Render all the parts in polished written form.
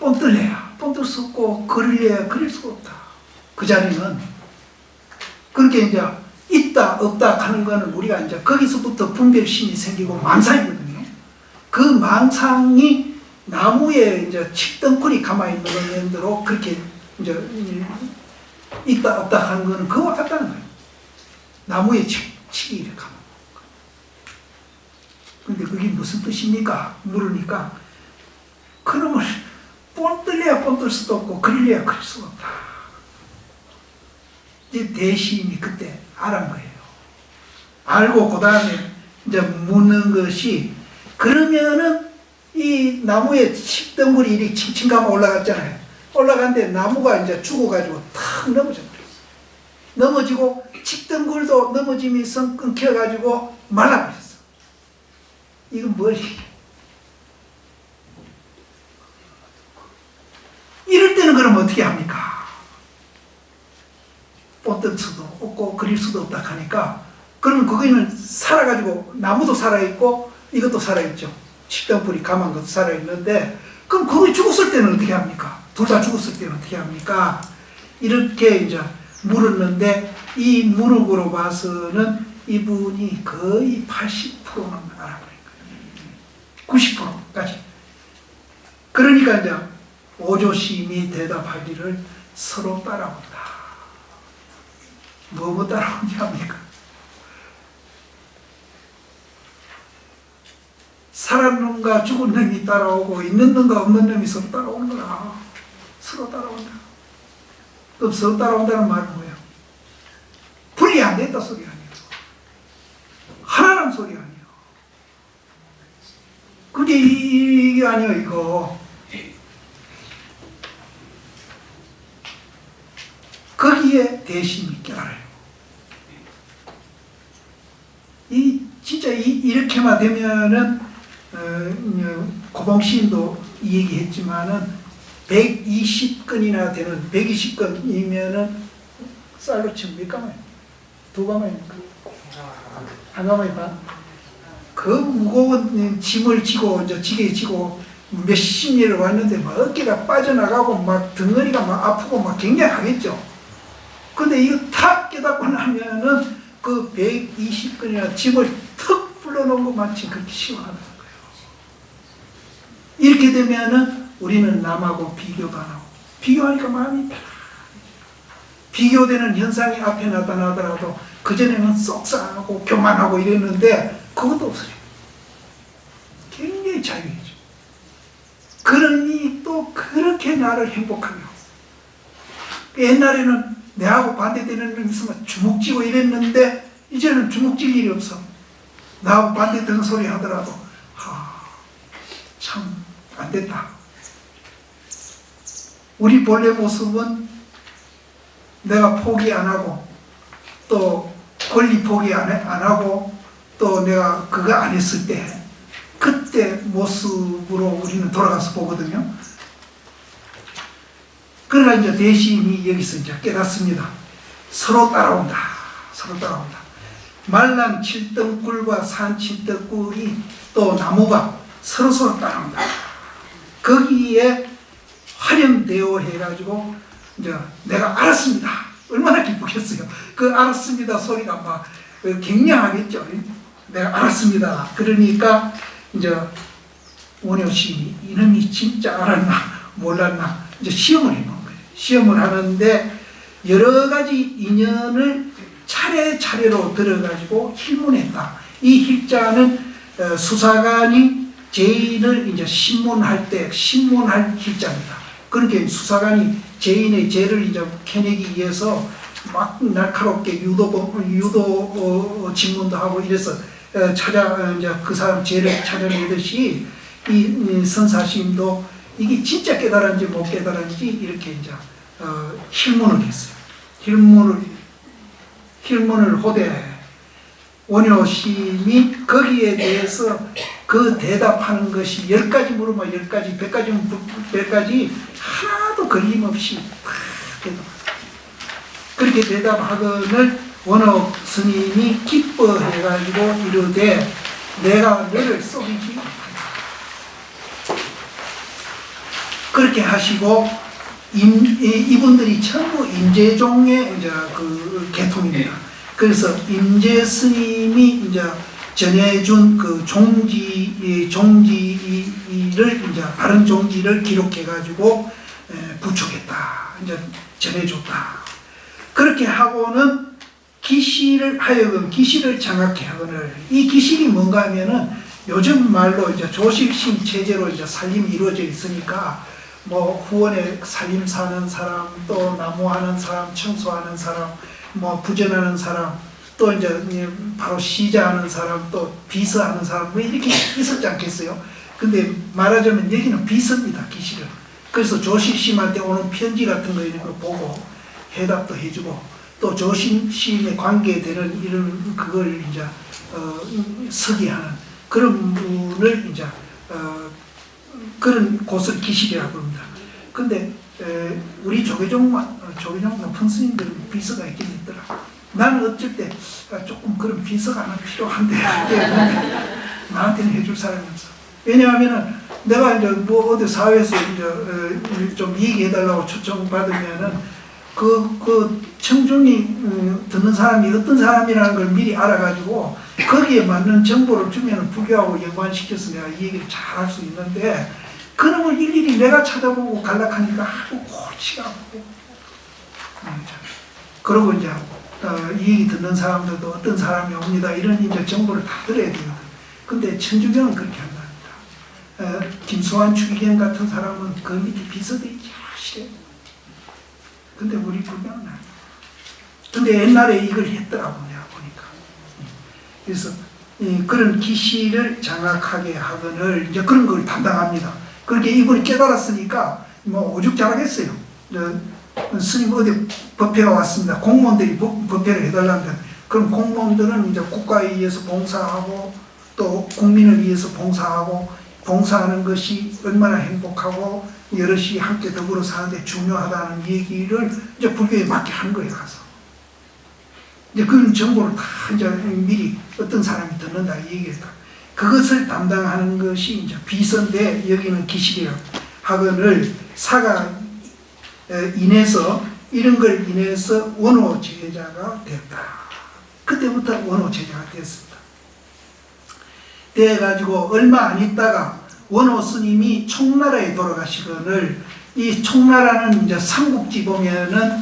뻔뜰래야 뻔뜰 수 없고 그릴래야 그릴 수 없다. 그 자리는 그렇게 이제 있다 없다 하는 거는 우리가 이제 거기서부터 분별심이 생기고 망상이거든요. 그 망상이 나무에 이제 칡덩쿨이 가만히 있는 대로 그렇게 이제 있다 없다 하는 거는 그와 같다는 거예요. 나무에 칡이 이렇게 가만. 근데 그게 무슨 뜻입니까? 물으니까 그놈을 뻔뜰래야 뻔뜰 수도 없고 그릴래야 그릴 수가 없다. 이제 대시인이 그때 알은 거예요. 알고 그 다음에 이제 묻는 것이 그러면은 이 나무에 칡덩굴이 이렇게 칭칭 감아 올라갔잖아요. 올라갔는데 나무가 이제 죽어가지고 탁 넘어져 버렸어요. 넘어지고 칡덩굴도 넘어지면서 끊겨가지고 말라버렸어. 이건 뭐지? 이럴 때는 그럼 어떻게 합니까? 뻔뜰 수도 없고 그릴 수도 없다 하니까 그러면 거기는 살아가지고 나무도 살아있고 이것도 살아있죠. 칡덩굴이 감한 것도 살아있는데 그럼 거기 죽었을 때는 어떻게 합니까? 둘 다 죽었을 때는 어떻게 합니까? 이렇게 이제 물었는데 이 문학으로 봐서는 이분이 거의 80%는 알아버린 거예요. 90%까지. 그러니까 이제 오조심이 대답하기를 서로 따라온다. 뭐뭐 따라오냐 합니까? 살아있는 놈과 죽은 놈이 따라오고 있는 놈과 없는 놈이 서로 따라오는 거라. 서로 따라온다. 그럼 서로 따라온다는 말은 뭐예요? 분리 안 됐다 소리 아니에요. 하나란 소리 아니에요. 그게 이게 아니에요 이거. 거기에 대심이 깨달아요. 진짜 이렇게만 되면은 고봉시인도 이 얘기했지만은 120건이나 되는 120건이면은 쌀로 치면 몇 가마예요? 두 가마입니까? 한 가마에 반? 그 무거운 짐을 지고 이제 지게 지고 몇십 년을 왔는데 막 어깨가 빠져나가고 막 덩어리가 막 아프고 막 굉장하겠죠. 근데 이거 탁 깨닫고 나면은 그 120건이나 짐을 턱 불러놓은 것만치 그렇게 시원하다는 거예요. 이렇게 되면은 우리는 남하고 비교도 안 하고, 비교하니까 마음이 편해. 비교되는 현상이 앞에 나타나더라도 그전에는 썩상하고 교만하고 이랬는데 그것도 없어져요. 굉장히 자유해져. 그러니 또 그렇게 나를 행복하게 하고. 옛날에는 내하고 반대되는 놈이 있으면 주먹쥐고 이랬는데 이제는 주먹질 일이 없어. 나하고 반대되는 소리 하더라도 참 안됐다. 우리 본래 모습은 내가 포기 안 하고 또 권리 포기 안 하고 또 내가 그거 안 했을 때 그때 모습으로 우리는 돌아가서 보거든요. 그러나 이제 대시인이 여기서 이제 깨닫습니다. 서로 따라온다. 서로 따라온다. 말랑 칡덩굴과 산 칡덩굴이 또 나무가 서로 따라온다. 거기에 활용되어 해가지고 이제 내가 알았습니다. 얼마나 기쁘겠어요. 그 알았습니다 소리가 막 굉장하겠죠. 내가 알았습니다. 그러니까 이제 원효시인이 이놈이 진짜 알았나 몰랐나 이제 시험을 해놓은 거예요. 시험을 하는데 여러 가지 인연을 차례차례로 들어가지고 힐문했다. 이 힐자는 수사관이 죄인을 이제 신문할 때 신문할 힐자입니다. 그렇게 수사관이 죄인의 죄를 이제 캐내기 위해서 막 날카롭게 유도 질문도 하고 이래서 이제 그 사람 죄를 찾아내듯이 이 선사시임도 이게 진짜 깨달았는지 못 깨달았는지 이렇게 이제 힐문을 했어요. 힐문을 호대 원효심이 거기에 대해서 그 대답하는 것이 10가지 물으면 10가지, 100가지면 100가지 하나도 걸림없이 그렇게 대답하거늘 원효 스님이 기뻐해가지고 이르되 내가 너를 속이지 못한다. 그렇게 하시고 이분들이 전부 임재종의 이제 그 계통입니다. 그래서 임재 스님이 이제 전해준 그 종지를 이제 바른 종지를 기록해 가지고 부축했다. 이제 전해줬다. 그렇게 하고는 기시를 하여금 기시를 장악해 하거늘, 이 기실이 뭔가 하면은 요즘 말로 이제 조실심 체제로 이제 살림이 이루어져 있으니까 뭐 후원에 살림 사는 사람, 또 나무하는 사람, 청소하는 사람, 뭐 부전하는 사람, 또 이제 바로 시자하는 사람, 또 비서하는 사람, 뭐 이렇게 있었지 않겠어요? 근데 말하자면 여기는 비서입니다, 기실은. 그래서 조실심한테 오는 편지 같은 거 이런 거 보고 해답도 해주고, 또 조실심에 관계되는 이런 그걸 이제 서기하는 그런 분을 이제 그런 곳을 기실이라고 합니다. 근데 우리 조계종 높은 스님들은 비서가 있긴 있더라. 나는 어쩔 때 조금 그런 비서가 하나 필요한데 나한테는 해줄 사람이 없어. 왜냐하면은 내가 이제 뭐 어디 사회에서 이제 좀 얘기해달라고 초청받으면은 그 청중이 듣는 사람이 어떤 사람이라는 걸 미리 알아가지고 거기에 맞는 정보를 주면은 불교하고 연관시켜서 내가 이 얘기를 잘 할 수 있는데, 그런 걸 일일이 내가 찾아보고 갈락하니까 골치가 아프고. 그러고 이제 이 얘기 듣는 사람들도 어떤 사람이 옵니다, 이런 이제 정보를 다 들어야 되거든. 근데 천주교는 그렇게 한답니다. 김수환 추기경 같은 사람은 그 밑에 비서도 있지, 확실해. 근데 우리 불교는 아니야. 근데 옛날에 이걸 했더라고, 내가 보니까. 그래서 그런 기시를 장악하게 하거늘 이제 그런 걸 담당합니다. 그렇게 이분이 깨달았으니까 뭐 오죽 잘하겠어요. 스님 어디 법회가 왔습니다. 공무원들이 법회를 해달라는데, 그럼 공무원들은 이제 국가에 의해서 봉사하고 또 국민을 위해서 봉사하고, 봉사하는 것이 얼마나 행복하고 여럿이 함께 더불어 사는데 중요하다는 얘기를 이제 불교에 맞게 한 거예요, 가서. 이제 그런 정보를 다 이제 미리 어떤 사람이 듣는다, 이 얘기를 다. 그것을 담당하는 것이 이제 비서인데, 여기는 기실이라고 하거늘, 사가 인해서, 이런 걸 인해서 원호 제자가 됐다. 그때부터 원호 제자가 됐습니다. 돼가지고 얼마 안 있다가 원호 스님이 총나라에 돌아가시거늘, 이 총나라는 이제 삼국지 보면은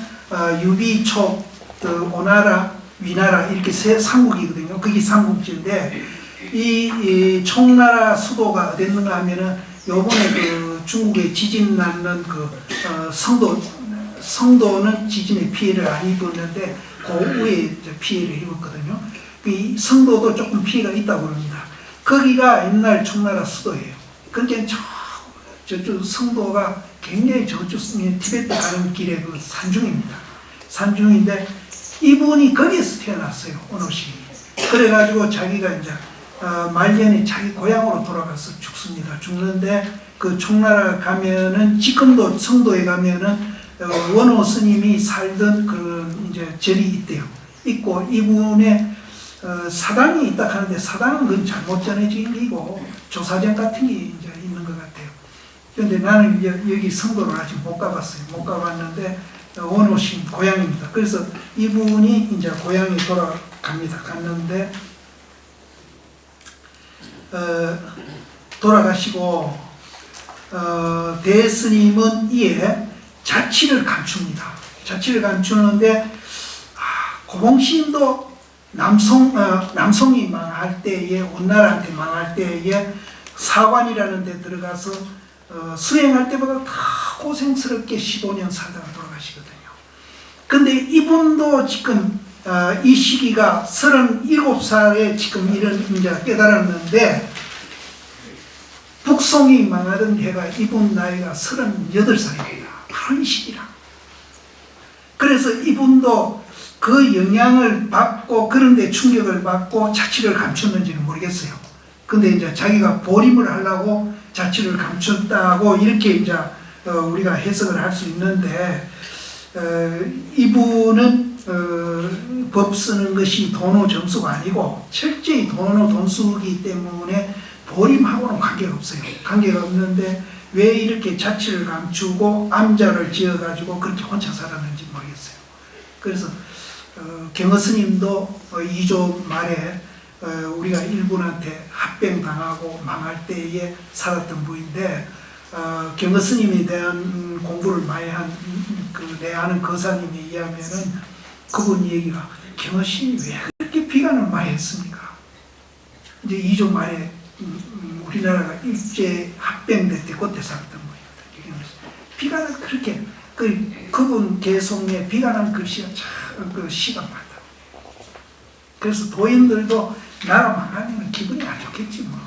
유비, 촉, 오나라, 위나라 이렇게 세 삼국이거든요. 그게 삼국지인데, 이 총나라 수도가 어딨는가 하면은 요번에 그 중국에 지진 났는 그 성도는 지진의 피해를 안 입었는데 그 위에 피해를 입었거든요. 이 성도도 조금 피해가 있다고 합니다. 거기가 옛날 총나라 수도예요. 그러니까 저쪽 성도가 굉장히 저쪽 티베트 가는 길에 그 산중입니다. 산중인데 이분이 거기에서 태어났어요, 원호씨. 그래가지고 자기가 이제 말년에 자기 고향으로 돌아가서 죽습니다. 죽는데 그 총나라 가면은, 지금도 성도에 가면은 원호 스님이 살던 그런 이제 절이 있대요. 있고 이분의 사당이 있다 하는데, 사당은 그건 잘못 전해진 게고 조사장 같은 게 이제 있는 것 같아요. 그런데 나는 여기 성도를 아직 못 가봤어요. 못 가봤는데 원호 씨 고향입니다. 그래서 이분이 이제 고향에 돌아갑니다. 갔는데 돌아가시고 대스님은 이에 자취를 감춥니다. 자취를 감추는데 고봉신도 남송이 망할 때에, 원나라한테 망할 때에 사관이라는 데 들어가서 수행할 때보다 다 고생스럽게 15년 살다가 돌아가시거든요. 근데 이분도 지금 이 시기가 37살에 지금 이런 이제 깨달았는데, 북송이 망하던 해가 이분 나이가 38살입니다. 바로 이 시기라. 그래서 이분도 그 영향을 받고 그런 데 충격을 받고 자취를 감췄는지는 모르겠어요. 근데 이제 자기가 보림을 하려고 자취를 감췄다고 이렇게 이제 우리가 해석을 할 수 있는데, 이분은 법 쓰는 것이 돈호 점수가 아니고 철저히 돈호 돈수기 때문에 보림하고는 관계가 없어요. 관계가 없는데 왜 이렇게 자취를 감추고 암자를 지어가지고 그렇게 혼자 살았는지 모르겠어요. 그래서 경허 스님도 2조 말에 우리가 일본한테 합병당하고 망할 때에 살았던 분인데 경허 스님에 대한 공부를 많이 한 내 아는 거사님에 의하면은 그분 얘기가 경허 스님이 왜 그렇게 비관을 많이 했습니까? 이제 2조 말에 우리나라가 일제 합병될 때 그때 살았던 거예요. 비관을 그렇게 그분 개성에 비관한 글씨가 참 그 시가 많다. 그래서 도인들도 나라 망하면 기분이 안 좋겠지 뭐.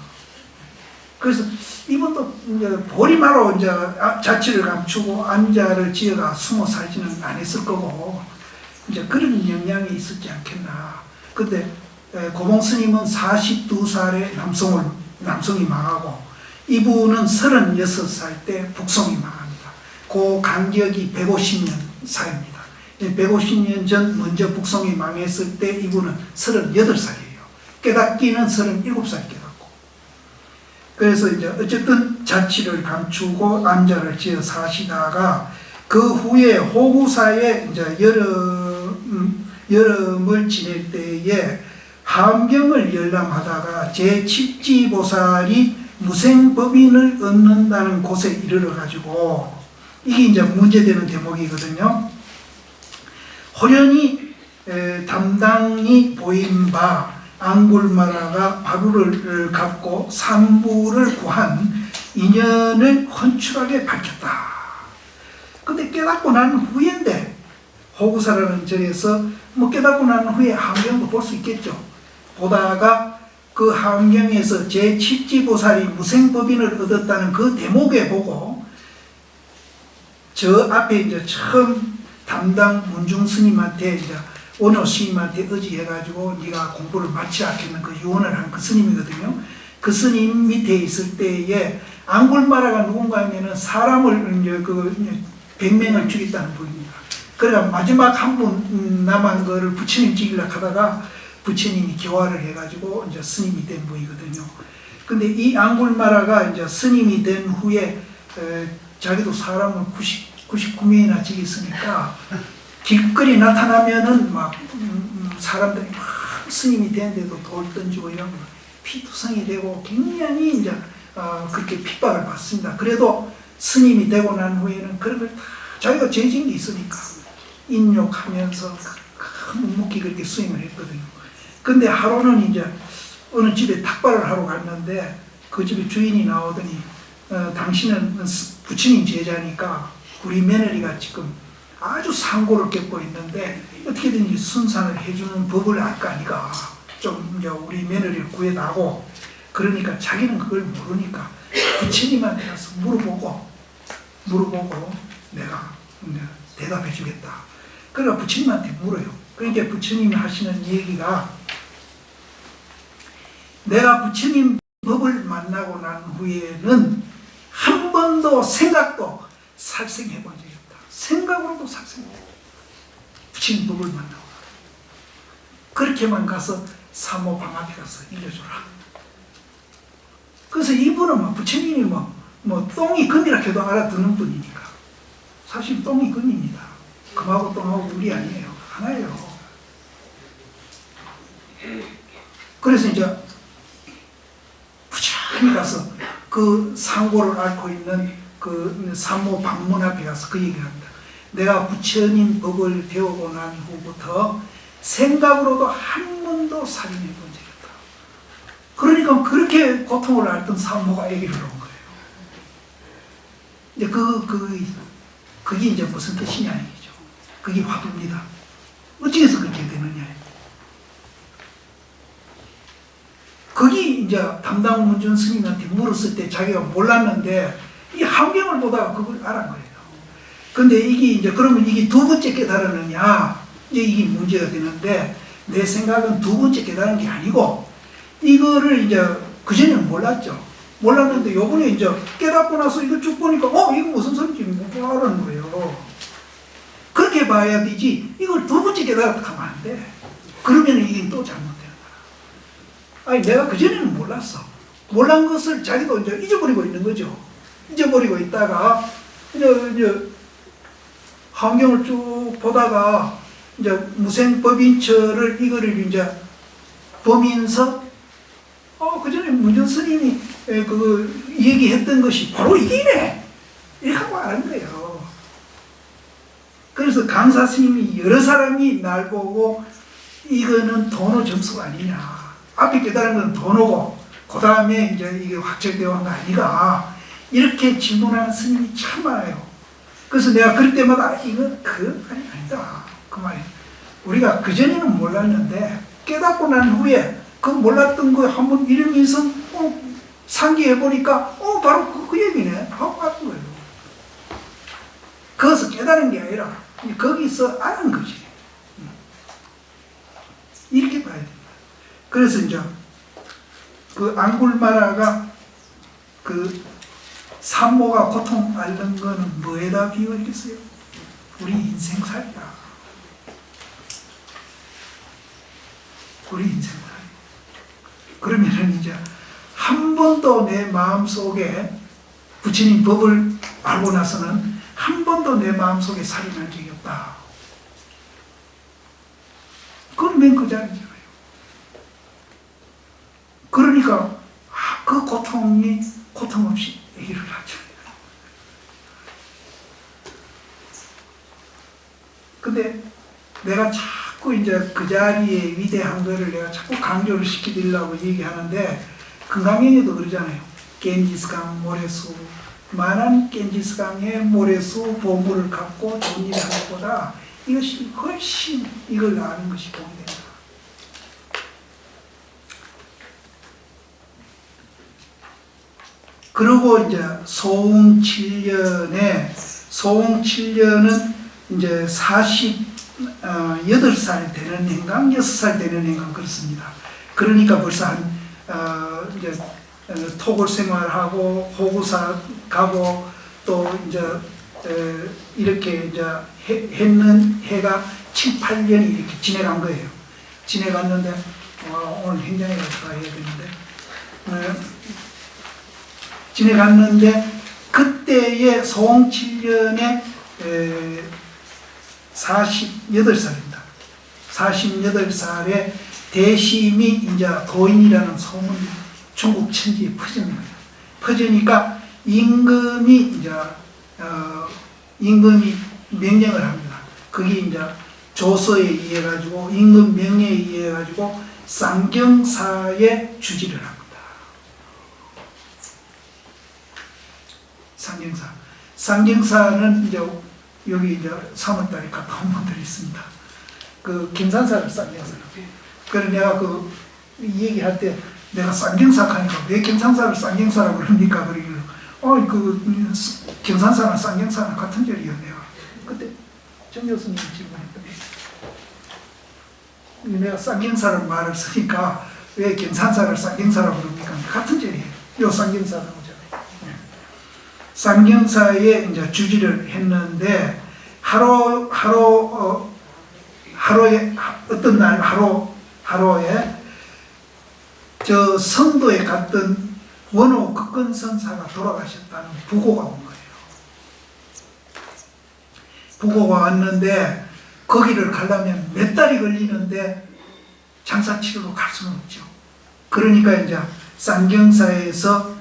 그래서 이분도 이제 보리마로 이제 자취를 감추고 암자를 지어가 숨어 살지는 않았을 거고 이제 그런 영향이 있었지 않겠나. 근데 고봉 스님은 42살에 남성이 망하고 이분은 36살 때 북송이 망합니다. 그 간격이 150년 사이입니다. 150년 전 먼저 북송이 망했을 때 이분은 38살이에요. 깨닫기는 37살 깨닫고. 그래서 이제 어쨌든 자취를 감추고 암자를 지어 사시다가 그 후에 호구사에 이제 여름을 지낼 때에 함경을 열람하다가 제7지보살이 무생법인을 얻는다는 곳에 이르러 가지고 이게 이제 문제되는 대목이거든요. 호련히 담당이 보인 바 앙굴마라가 바루를 갖고 산부를 구한 인연을 헌출하게 밝혔다. 근데 깨닫고 난 후인데 호구사라는 절에서 뭐 깨닫고 난 후에 함경도 볼 수 있겠죠. 보다가 그 함경에서 제7지보살이 무생법인을 얻었다는 그 대목에 보고 저 앞에 이제 처음 담당 문중 스님한테 이제 원호 스님한테 의지해가지고 네가 공부를 마치라 했는 그 유언을 한 그 스님이거든요. 그 스님 밑에 있을 때에 앙굴마라가 누군가 하면은 사람을 이제 그 100명을 죽였다는 분입니다. 그러니까 마지막 한 분 남은 거를 부처님 찍으려고 하다가 부처님이 교화를 해가지고 이제 스님이 된 분이거든요. 근데 이 앙굴마라가 이제 스님이 된 후에 자기도 사람을 99명이나 죽였으니까 길거리 나타나면은 막 사람들이 막 스님이 되는데도 돌 던지고 이런 거 피투성이 되고 굉장히 이제 그렇게 핍박을 받습니다. 그래도 스님이 되고 난 후에는 그런 걸 다 자기가 죄진 게 있으니까 인욕하면서 묵묵히 그렇게 수임을 했거든요. 근데 하루는 이제 어느 집에 탁발을 하러 갔는데 그 집에 주인이 나오더니 당신은 부처님 제자니까 우리 며느리가 지금 아주 상고를 겪고 있는데 어떻게든지 순산을 해주는 법을 알까 니가 좀 이제 우리 며느리를 구해다고. 그러니까 자기는 그걸 모르니까 부처님한테 가서 물어보고 내가 대답해 주겠다. 그러니까 부처님한테 물어요. 그러니까 부처님이 하시는 얘기가 내가 부처님 법을 만나고 난 후에는 한 번도 생각도 살생해 본 적이 없다. 생각으로도 살생해. 부처님 법을 만나고 그렇게만 가서 사모 방앞에 가서 일려줘라. 그래서 이분은 뭐 부처님이 뭐 똥이 금이라 해도 알아듣는 분이니까 사실 똥이 금입니다. 금하고 똥하고 물이 아니에요. 하나예요. 그래서 이제 부처님이 가서 그 상고를 앓고 있는 그 사모 방문 앞에 가서 그 얘기를 합니다. 내가 부처님 법을 배우고 난 후부터 생각으로도 한 번도 살인해 본 적이 없다. 그러니까 그렇게 고통을 앓던 사모가 얘기를 온 거예요. 이제 그게 이제 무슨 뜻이냐 이죠. 그게 화두입니다. 어찌해서 그렇게 되느냐. 거기 이제 담당 문준 스님한테 물었을 때 자기가 몰랐는데 이 함경을 보다가 그걸 알은 거예요. 근데 이게 이제 그러면 이게 두 번째 깨달았느냐 이제 이게 문제가 되는데 내 생각은 두 번째 깨달은 게 아니고 이거를 이제 그전에는 몰랐죠. 몰랐는데 요번에 이제 깨닫고 나서 이거 쭉 보니까 이거 무슨 소리인지 못 알아는 거예요. 그렇게 봐야 되지 이걸 두 번째 깨달았다 하면 안 돼. 그러면 이게 또 잘못되는 거야. 아니 내가 그전에는 몰랐어. 몰란 것을 자기도 이제 잊어버리고 있는 거죠. 잊어버리고 있다가 이제 환경을 쭉 보다가 이제 무생법인처를 이거를 이제 보면서 그 전에 문전 스님이 그 얘기했던 것이 바로 이게네 이렇게 하고 아는 거예요. 그래서 강사 스님이 여러 사람이 날 보고 이거는 도노 점수가 아니냐, 앞에 깨달은 건 도노고 그 다음에 이제 이게 확철되어 한 거 아니가, 이렇게 질문하는 스님이 참 많아요. 그래서 내가 그럴 때마다 이건 아니다 그 말이에요. 우리가 그전에는 몰랐는데 깨닫고 난 후에 그 몰랐던 거 한번 이러면서 상기해보니까 바로 그 얘기네 하고 가는 거예요. 거기서 깨달은 게 아니라 거기서 아는 거지. 이렇게 봐야 됩니다. 그래서 이제 그 앙굴마라가 그 산모가 고통 앓는 거는 뭐에다 비유했겠어요? 우리 인생살이야. 우리 인생살. 그러면은 이제 한 번도 내 마음속에 부처님 법을 알고 나서는 한 번도 내 마음속에 살이 난 적이 없다. 그건 맨 그 자리잖아요. 그러니까 그 고통이 고통 없이 얘기를 하죠. 근데 내가 자꾸 이제 그 자리에 위대한 거를 내가 자꾸 강조를 시키려고 얘기하는데, 금강경에도 그러잖아요. 겐지스강 모래수, 만한 겐지스강의 모래수 보물을 갖고 좋은 일을 하는 것보다 이것이 훨씬 이걸 아는 것이 도움이 된다. 그리고 이제 소웅 7년은 이제 48살 되는 행강, 6살 되는 행강 그렇습니다. 그러니까 벌써 이제 토굴 생활하고 호구사 가고 또 이제 이렇게 이제 했는 해가 7, 8년이 이렇게 지내간 거예요. 지내갔는데 오늘 행장에 가서 해야 되는데 지내갔는데 그때의 소홍 7년에 48살입니다. 48살에 대심이 이제 고인이라는 소문이 중국 천지에 퍼지는 거예요. 퍼지니까 임금이 명령을 합니다. 그게 이제 조서에 의해 가지고 임금 명령에 의해 가지고 쌍경사에 주지를 합니다. 쌍경사는 이제 여기 이제 3월달에 갔다 온 분들이 있습니다. 그 김산사를 쌍경사라고 해요. 그래서 내가 그 얘기할 때 내가 쌍경사 하니까 왜 김산사를 쌍경사라고 그럽니까? 그러길래 그 김산사나 쌍경사나 같은 절이요. 내가 그때 정 교수님이 질문했더니 내가 쌍경사라는 말을 쓰니까 왜 김산사를 쌍경사라고 그럽니까? 같은 절이에요. 요 쌍경사라고. 쌍경사에 이제 주지를 했는데 하루에 어떤 날 하루에 저 성도에 갔던 원호 극건선사가 돌아가셨다는 부고가 온 거예요. 부고가 왔는데 거기를 가려면 몇 달이 걸리는데 장사치료로 갈 수는 없죠. 그러니까 이제 쌍경사에서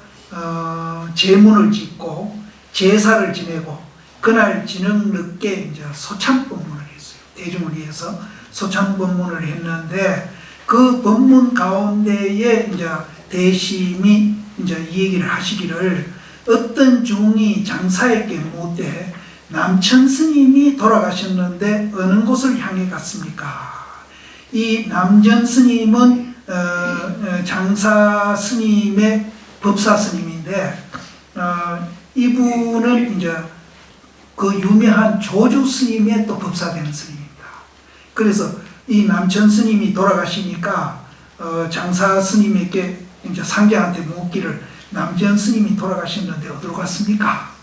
제문을 짓고 제사를 지내고 그날 저녁 늦게 이제 소참법문을 했어요. 대중을 위해서 소참법문을 했는데 그 법문 가운데에 이제 대심이 이제 이 얘기를 하시기를 어떤 중이 장사에게 묻되 남천 스님이 돌아가셨는데 어느 곳을 향해 갔습니까? 이 남전 스님은 장사 스님의 법사 스님인데 이분은 이제 그 유명한 조주 스님의 또 법사 되는 스님입니다. 그래서 이 남천 스님이 돌아가시니까 장사 스님에게 이제 상계한테 묻기를 남전 스님이 돌아가셨는데 어디로 갔습니까?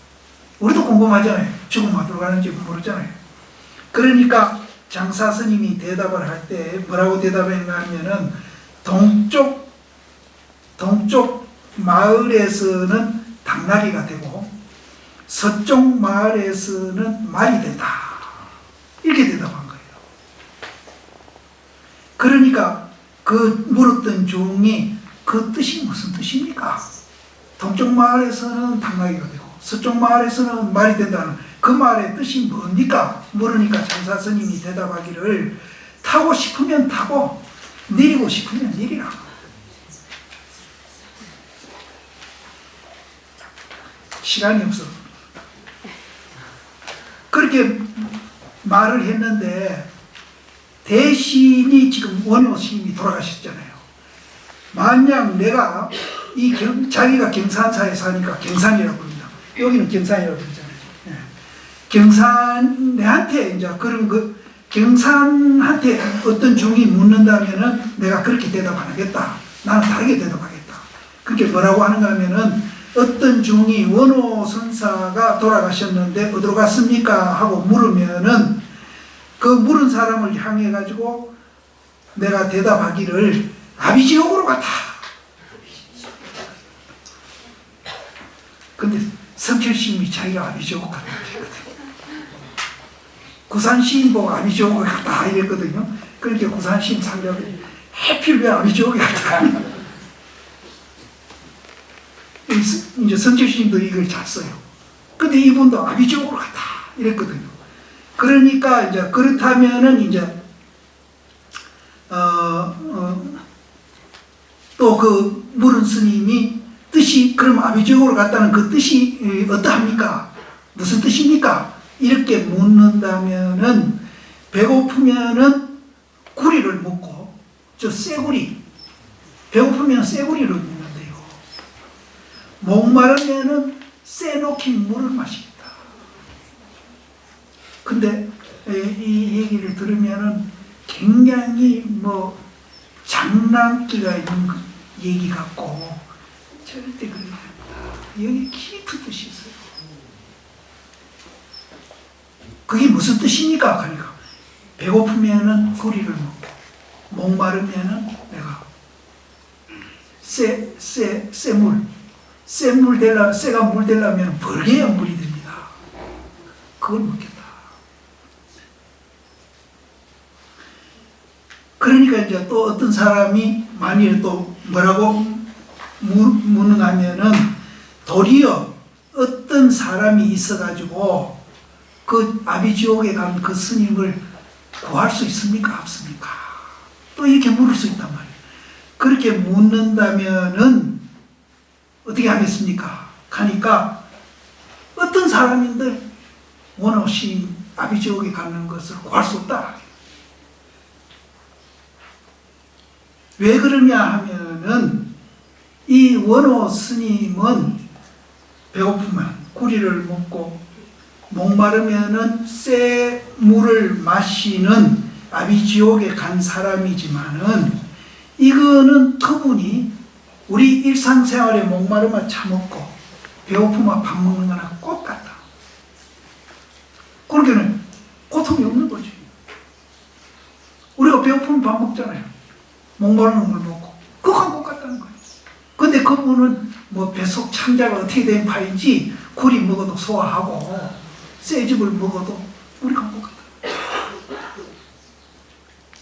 우리도 궁금하잖아요. 죽으면 어디로 가는지 모르잖아요. 그러니까 장사 스님이 대답을 할 때 뭐라고 대답했나 하면은 동쪽 마을에서는 당나귀가 되고 서쪽 마을에서는 말이 된다. 이렇게 대답한 거예요. 그러니까 그 물었던 중이 그 뜻이 무슨 뜻입니까? 동쪽 마을에서는 당나귀가 되고 서쪽 마을에서는 말이 된다는 그 말의 뜻이 뭡니까? 물으니까 장사 스님이 대답하기를 타고 싶으면 타고 내리고 싶으면 내리라. 시간이 없어. 그렇게 말을 했는데 대신이 지금 원효 스님이 돌아가셨잖아요. 만약 내가 자기가 경산사에 사니까 경산이라고 부릅니다. 여기는 경산이라고 그러잖아요. 예. 경산한테 이제 그런 경산한테 어떤 종이 묻는다면은 내가 그렇게 대답 안 하겠다. 나는 다르게 대답하겠다. 그게 뭐라고 하는가 하면은 어떤 종이 원호 선사가 돌아가셨는데 어디로 갔습니까? 하고 물으면은 그 물은 사람을 향해 가지고 내가 대답하기를 아비지옥으로 갔다. 근데 성철스님이 자기가 아비지옥 갔다 그랬거든요. 구산시인 보고 아비지옥을 갔다 이랬거든요. 그러니까 구산시인 상대하고 해필 왜 아비지옥에 갔다. 이제 성철스님도 이걸 잘 써요. 근데 이분도 아비지옥으로 갔다 이랬거든요. 그러니까 이제 그렇다면은 이제 또 그 물은 스님이 뜻이 그럼 아비지옥으로 갔다는 그 뜻이 어떠합니까? 무슨 뜻입니까? 이렇게 묻는다면은 배고프면은 구리를 먹고 저 쇠구리 배고프면 쇠구리를 먹는데요. 목마르면은 쇠 녹인 물을 마십니다. 근데 이 얘기를 들으면은 굉장히 뭐 장난기가 있는 얘기 같고 절대 그러지 않는다. 여기 깊은 뜻이 있어요. 그게 무슨 뜻입니까? 그러니까 배고프면은 구리를 먹고 목마르면은 내가 쇠가 물 되려면 벌게야 물이 됩니다. 그걸 먹겠다. 그러니까 이제 또 어떤 사람이 만일 또 뭐라고 묻는가 하면은 도리어 어떤 사람이 있어가지고 그 아비지옥에 간 그 스님을 구할 수 있습니까? 없습니까? 또 이렇게 물을 수 있단 말이에요. 그렇게 묻는다면은 어떻게 하겠습니까? 하니까 어떤 사람인들 원없이 아비지옥에 가는 것을 구할 수 없다. 왜 그러냐 하면은 이 원호 스님은 배고프면 구리를 먹고 목마르면은 쇠 물을 마시는 아비지옥에 간 사람이지만은 이거는 그분이 우리 일상생활에 목마르면 차 먹고 배고프면 밥 먹는 거나 똑같다. 그러니까는 고통이 없는 거지. 우리가 배고프면 밥 먹잖아요. 목마르면 물 먹고 그거하고 똑같다는 거예요. 근데 그분은 뭐 뱃속 창자가 어떻게 된 파인지 구리 먹어도 소화하고 쇠즙을 먹어도 우리가 똑같다.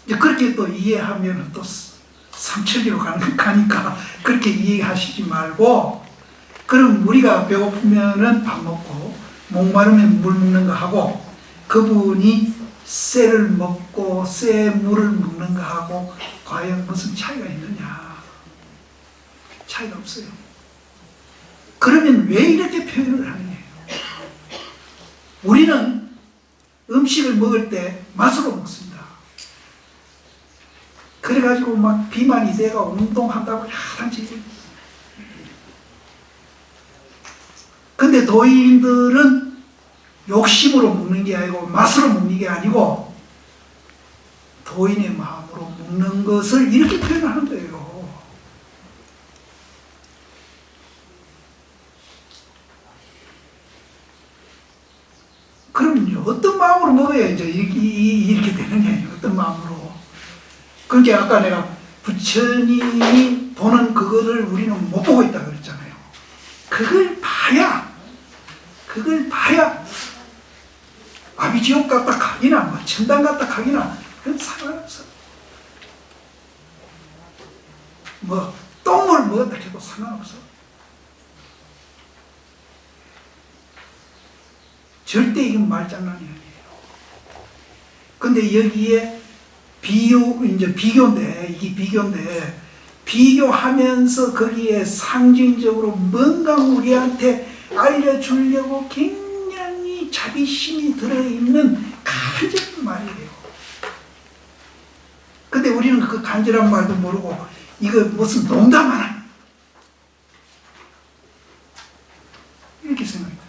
이제 그렇게 또 이해하면 또 삼천리로 가니까 그렇게 이해하시지 말고 그럼 우리가 배고프면은 밥 먹고 목마르면 물 먹는 거 하고 그분이 쇠를 먹고 쇠 물을 먹는 거 하고 과연 무슨 차이가 있느냐? 차이가 없어요. 그러면 왜 이렇게 표현을 하느냐? 우리는 음식을 먹을 때 맛으로 먹습니다. 그래가지고 막 비만이 돼가 운동한다고 하든지. 근데 도인들은 욕심으로 먹는 게 아니고 맛으로 먹는 게 아니고 도인의 마음으로 먹는 것을 이렇게 표현하는 거예요. 그러면요, 어떤 마음으로 먹어야 이제 이렇게 되느냐, 어떤 마음으로. 그러니까 아까 내가 부처님이 보는 그거를 우리는 못 보고 있다 그랬잖아요. 그걸 그걸 봐야 아비지옥 갔다 가기나 뭐 천당 갔다 가기나 그건 상관없어. 뭐 똥을 먹었다 해도 상관없어. 절대 이건 말장난이 아니에요. 근데 여기에 이제 비교인데, 이게 비교인데, 비교하면서 거기에 상징적으로 뭔가 우리한테 알려주려고 굉장히 자비심이 들어있는 간절한 말이에요. 근데 우리는 그 간절한 말도 모르고 이거 무슨 농담하나? 이렇게 생각해요.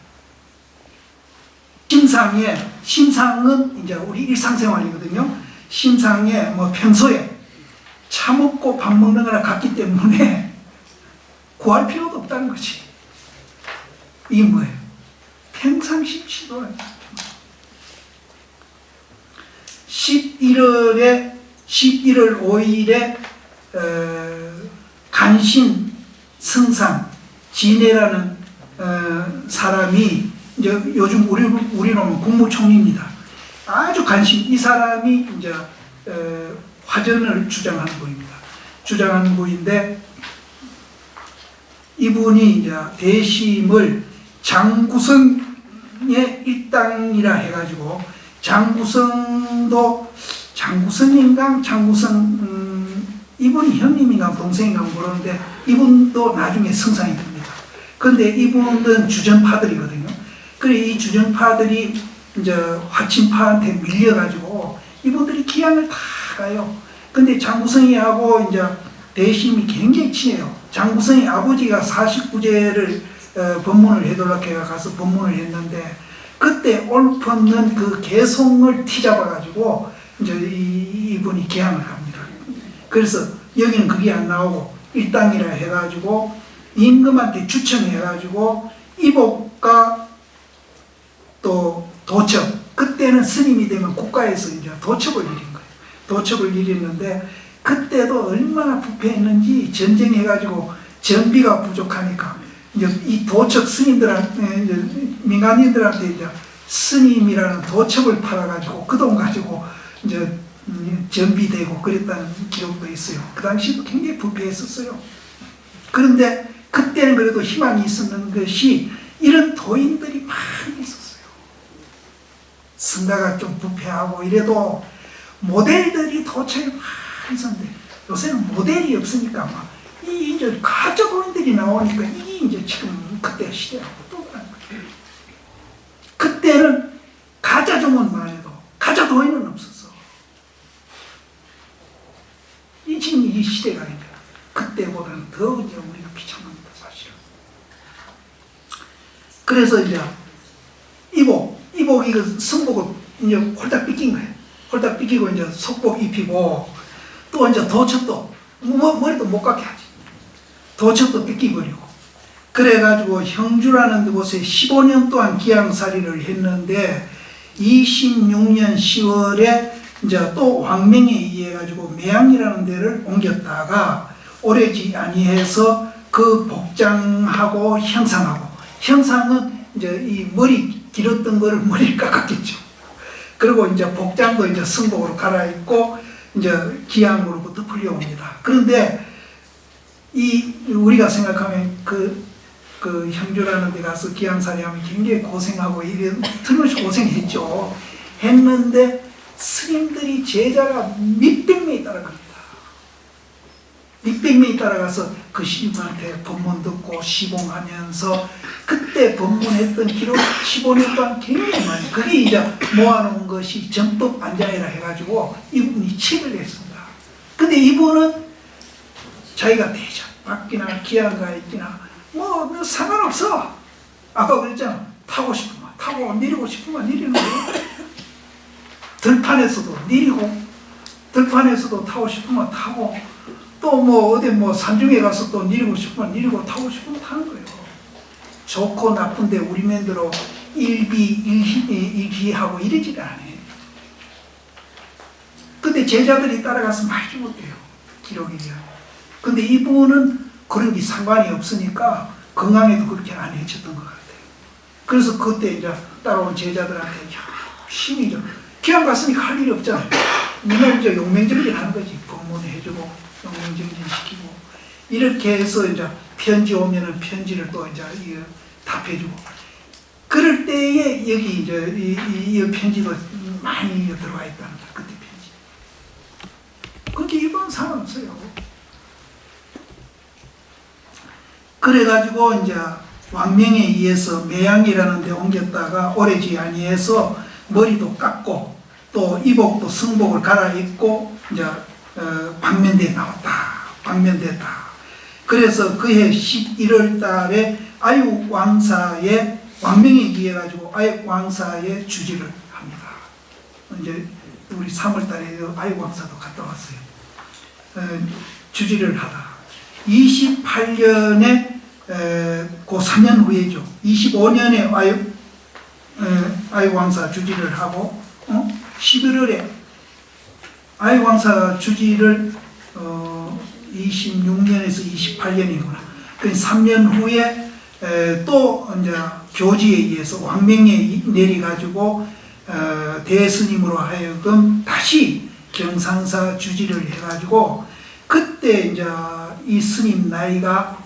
심상은 이제 우리 일상생활이거든요. 심상에 뭐 평소에 차 먹고 밥 먹는 거나 같기 때문에 구할 필요도 없다는 거지. 이게 뭐예요? 평상시 시도예요. 11월 5일에 간신 성상 진해라는 사람이 이제 요즘 우리는 국무총리입니다. 아주 이 사람이 이제 화전을 주장하는 분입니다. 주장하는 분인데 이분이 이제 대심을 장구성의 일당이라 해가지고 장구성인가 이분이 형님인가 동생인가 모르는데 이분도 나중에 성상이 됩니다. 그런데 이분은 주전파들이거든요. 그래 이 주전파들이 이제 화친파한테 밀려가지고 이분들이 기양을 다 가요. 근데 장구성이하고 이제 대심이 굉장히 친해요. 장구성이 아버지가 49제를 법문을 해달라고 해가 가서 법문을 했는데 그때 옳퍼는 그 개송을 티잡아가지고 이제 이분이 기양을 합니다. 그래서 여기는 그게 안 나오고 일당이라 해가지고 임금한테 추청해가지고 이복과 또 도첩, 그때는 스님이 되면 국가에서 이제 도첩을 이린 거예요. 도첩을 이랬는데 그때도 얼마나 부패했는지 전쟁해가지고 전비가 부족하니까 이제 이 도첩 스님들한테 이제 민간인들한테 이제 스님이라는 도첩을 팔아가지고 그 돈 가지고 이제 전비되고 그랬다는 기록도 있어요. 그 당시도 굉장히 부패했었어요. 그런데 그때는 그래도 희망이 있었는 것이 이런 도인들이 많이 있었어요. 성가가 좀 부패하고 이래도 모델들이 도처에 많이 있었는데 요새는 모델이 없으니까 막 이제 가짜 도인들이 나오니까 이게 이제 지금 그때 시대하고 또 다른 거예요. 그때는 가짜 종원만 해도 가짜 도인은 없었어. 지금 이 시대가 이제 그때보다는 더 이제 우리가 비참합니다, 사실은. 그래서 이제 이복 이거 성복을 이제 홀딱 삐낀 거예요. 홀딱 삐끼고 이제 속복 입히고 또 이제 도첩도 머리도 못 깎게 하지. 도첩도 삐끼버리고 그래가지고 형주라는 곳에 15년 동안 기양살이를 했는데 26년 10월에 이제 또 왕명에 의해 가지고 매양이라는 데를 옮겼다가 오래지 아니해서 그 복장하고 형상은 이제 이 머리 길었던 거를 머리를 깎았겠죠. 그리고 이제 복장도 이제 성복으로 갈아입고 이제 기양으로부터 풀려옵니다. 그런데 우리가 생각하면 그 형주라는 데 가서 기양살이 하면 굉장히 고생하고 이래 틀림없이 고생했죠. 했는데 스님들이 제자가 몇백 명이 따라갑니다. 몇백 명이 따라가서 그 스님한테 법문 듣고 시봉하면서 그때 법문했던 기록 15년 동안 굉장히 많이 그게 이제 모아놓은 것이 정법 안장이라 해가지고 이분이 책을 냈습니다. 근데 이분은 자기가 대접 받기나 기양가 있기나 뭐 상관없어. 아까 그랬잖아. 타고 싶으면 타고 내리고 싶으면 내리는 거예요. 들판에서도 내리고 들판에서도 타고 싶으면 타고 또 뭐 어디 뭐 산중에 가서 또 내리고 싶으면 내리고 타고 싶으면 타는 거예요. 좋고 나쁜데 우리 맨대로 일비하고 이러지가 않아요. 근데 제자들이 따라가서 말지 못해요. 기록이야. 근데 이분은 그런 게 상관이 없으니까 건강에도 그렇게 안 해쳤던 것 같아요. 그래서 그때 이제 따라온 제자들한테 열심히 좀 기왕 갔으니까 할 일이 없잖아요. 맨날 이제 용맹정진 하는 거지. 법문해주고 용맹정진 시키고 이렇게 해서 이제 편지 오면은 편지를 또 이제 답해주고 그럴 때에 여기 이제 이 편지도 많이 들어와 있다는 거야. 그때 편지. 그렇게 일본 상관없어요. 그래가지고 이제 왕명에 의해서 매양이라는 데 옮겼다가 오래지 아니해서 머리도 깎고 또 이복도 승복을 갈아입고 이제 방면대에 나왔다. 방면대다. 그래서 그해 11월 달에 아육 왕사의 왕명에 의해 가지고 아육 왕사의 주지를 합니다. 이제 우리 3월 달에 아육 왕사도 갔다 왔어요. 주지를 하다. 28년에 그 3년 후에죠. 25년에 아육 왕사 주지를 하고 11월에 아육 왕사 주지를 26년에서 28년이구나. 그 3년 후에 또 이제 교지에 의해서 왕명에 내려가지고 대스님으로 하여금 다시 경상사 주지를 해가지고 그때 이제 이 스님 나이가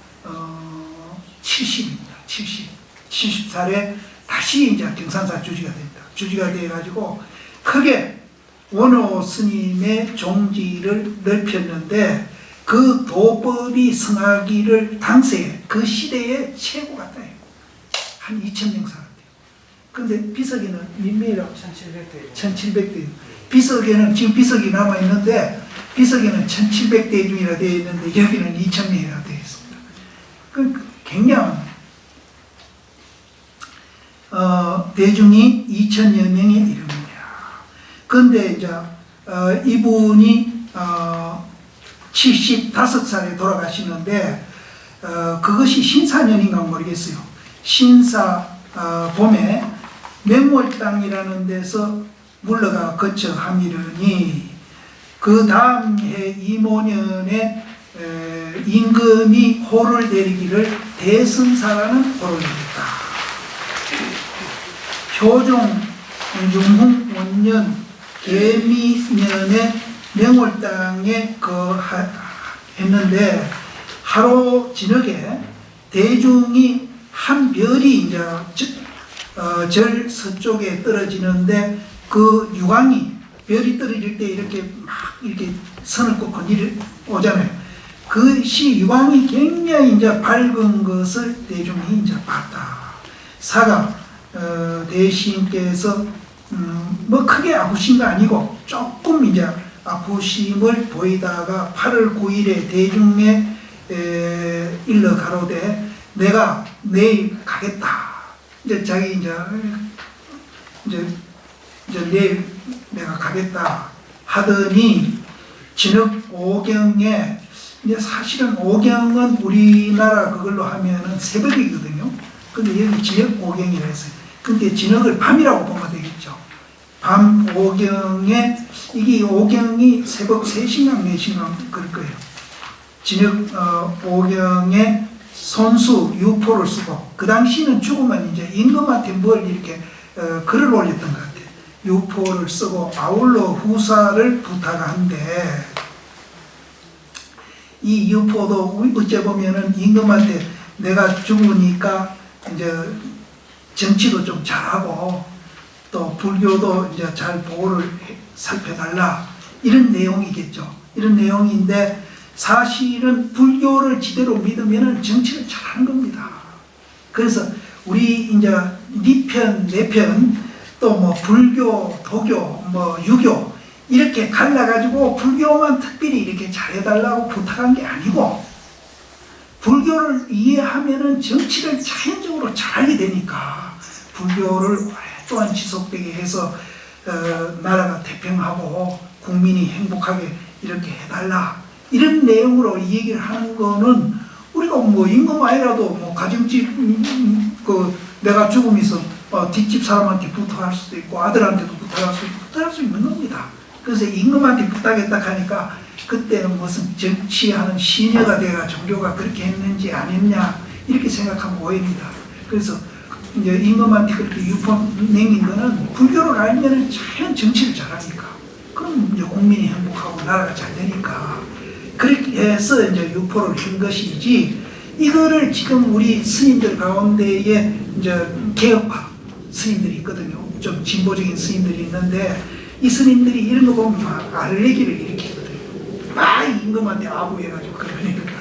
70입니다. 70살에 다시 이제 경상사 주지가 됩니다. 주지가 돼가지고 크게 원호 스님의 종지를 넓혔는데 그 도법이 성하기를 당시에 그 시대의 최고 같아요. 한 2,000명 살았대요. 근데 비석이는 몇 명이라고? 1700대. 1700대. 비석에는 지금 비석이 남아있는데 비석에는 1700대 중이라 되어 있는데 여기는 2,000명이라 되어 있습니다. 그 굉장한 대중이 2,000여 명에 이릅니다. 그런데 이제 이분이 75살에 돌아가시는데 그것이 신사년인가 모르겠어요. 신사 봄에 맹월당이라는 데서 물러가 거처 하미르니 그 다음 해 이모년에 임금이 호를 내리기를 대승사라는 호를 내렸다. 효종 융흥 원년 개미년에 명월당에 했는데 하루 저녁에 대중이 한 별이 이제 절 서쪽에 떨어지는데 그 유광이 별이 떨어질 때 이렇게 막 이렇게 선을 꽂고 오잖아요. 그시 유광이 굉장히 이제 밝은 것을 대중이 이제 봤다. 사가 대신께서 뭐 크게 아프신 거 아니고 조금 이제 아프심을 보이다가 8월 9일에 대중에 일러 가로되 내가 내일 가겠다. 이제 자기 이제 내일 내가 가겠다 하더니 저녁 오경에 이제 사실은 오경은 우리나라 그걸로 하면은 새벽이거든요. 근데 여기 저녁 오경이라 했어요. 근데 저녁을 밤이라고 보면 되겠죠. 밤 오경에 이게 오경이 새벽 3시간 4시간 그럴 거예요. 저녁 오경에 손수 유포를 쓰고 그 당시는 죽으면 이제 임금한테 뭘 이렇게 글을 올렸던 것 같아요. 유포를 쓰고 아울러 후사를 부탁한데 이 유포도 어째 보면은 임금한테 내가 죽으니까 이제 정치도 좀 잘하고 또 불교도 이제 잘 보호를 살펴달라 이런 내용이겠죠. 이런 내용인데 사실은 불교를 제대로 믿으면은 정치를 잘하는 겁니다. 그래서 우리 이제 네 편, 내 편, 또 뭐 불교, 도교, 뭐 유교 이렇게 갈라가지고 불교만 특별히 이렇게 잘해달라고 부탁한 게 아니고 불교를 이해하면은 정치를 자연적으로 잘하게 되니까 불교를 오랫동안 지속되게 해서 나라가 태평하고 국민이 행복하게 이렇게 해달라 이런 내용으로 이 얘기를 하는 거는 우리가 뭐 임금 아니라도 뭐 가정집 내가 죽으면서 뒷집 사람한테 부탁할 수도 있고 아들한테도 부탁할 수 있는 겁니다. 그래서 임금한테 부탁했다 하니까 그때는 무슨 정치하는 시녀가 돼가 종교가 그렇게 했는지 안 했냐 이렇게 생각하면 오해입니다. 그래서 이제 임금한테 그렇게 유포 남긴 거는 불교를 알면은 자연 정치를 잘하니까. 그럼 이제 국민이 행복하고 나라가 잘 되니까. 그렇게 해서 이제 유포를 한 것이지, 이거를 지금 우리 스님들 가운데에 이제 개혁파 스님들이 있거든요. 좀 진보적인 스님들이 있는데, 이 스님들이 이런 거 보면 막 알레기를 일으키거든요. 막 임금한테 아부해가지고 그러니까.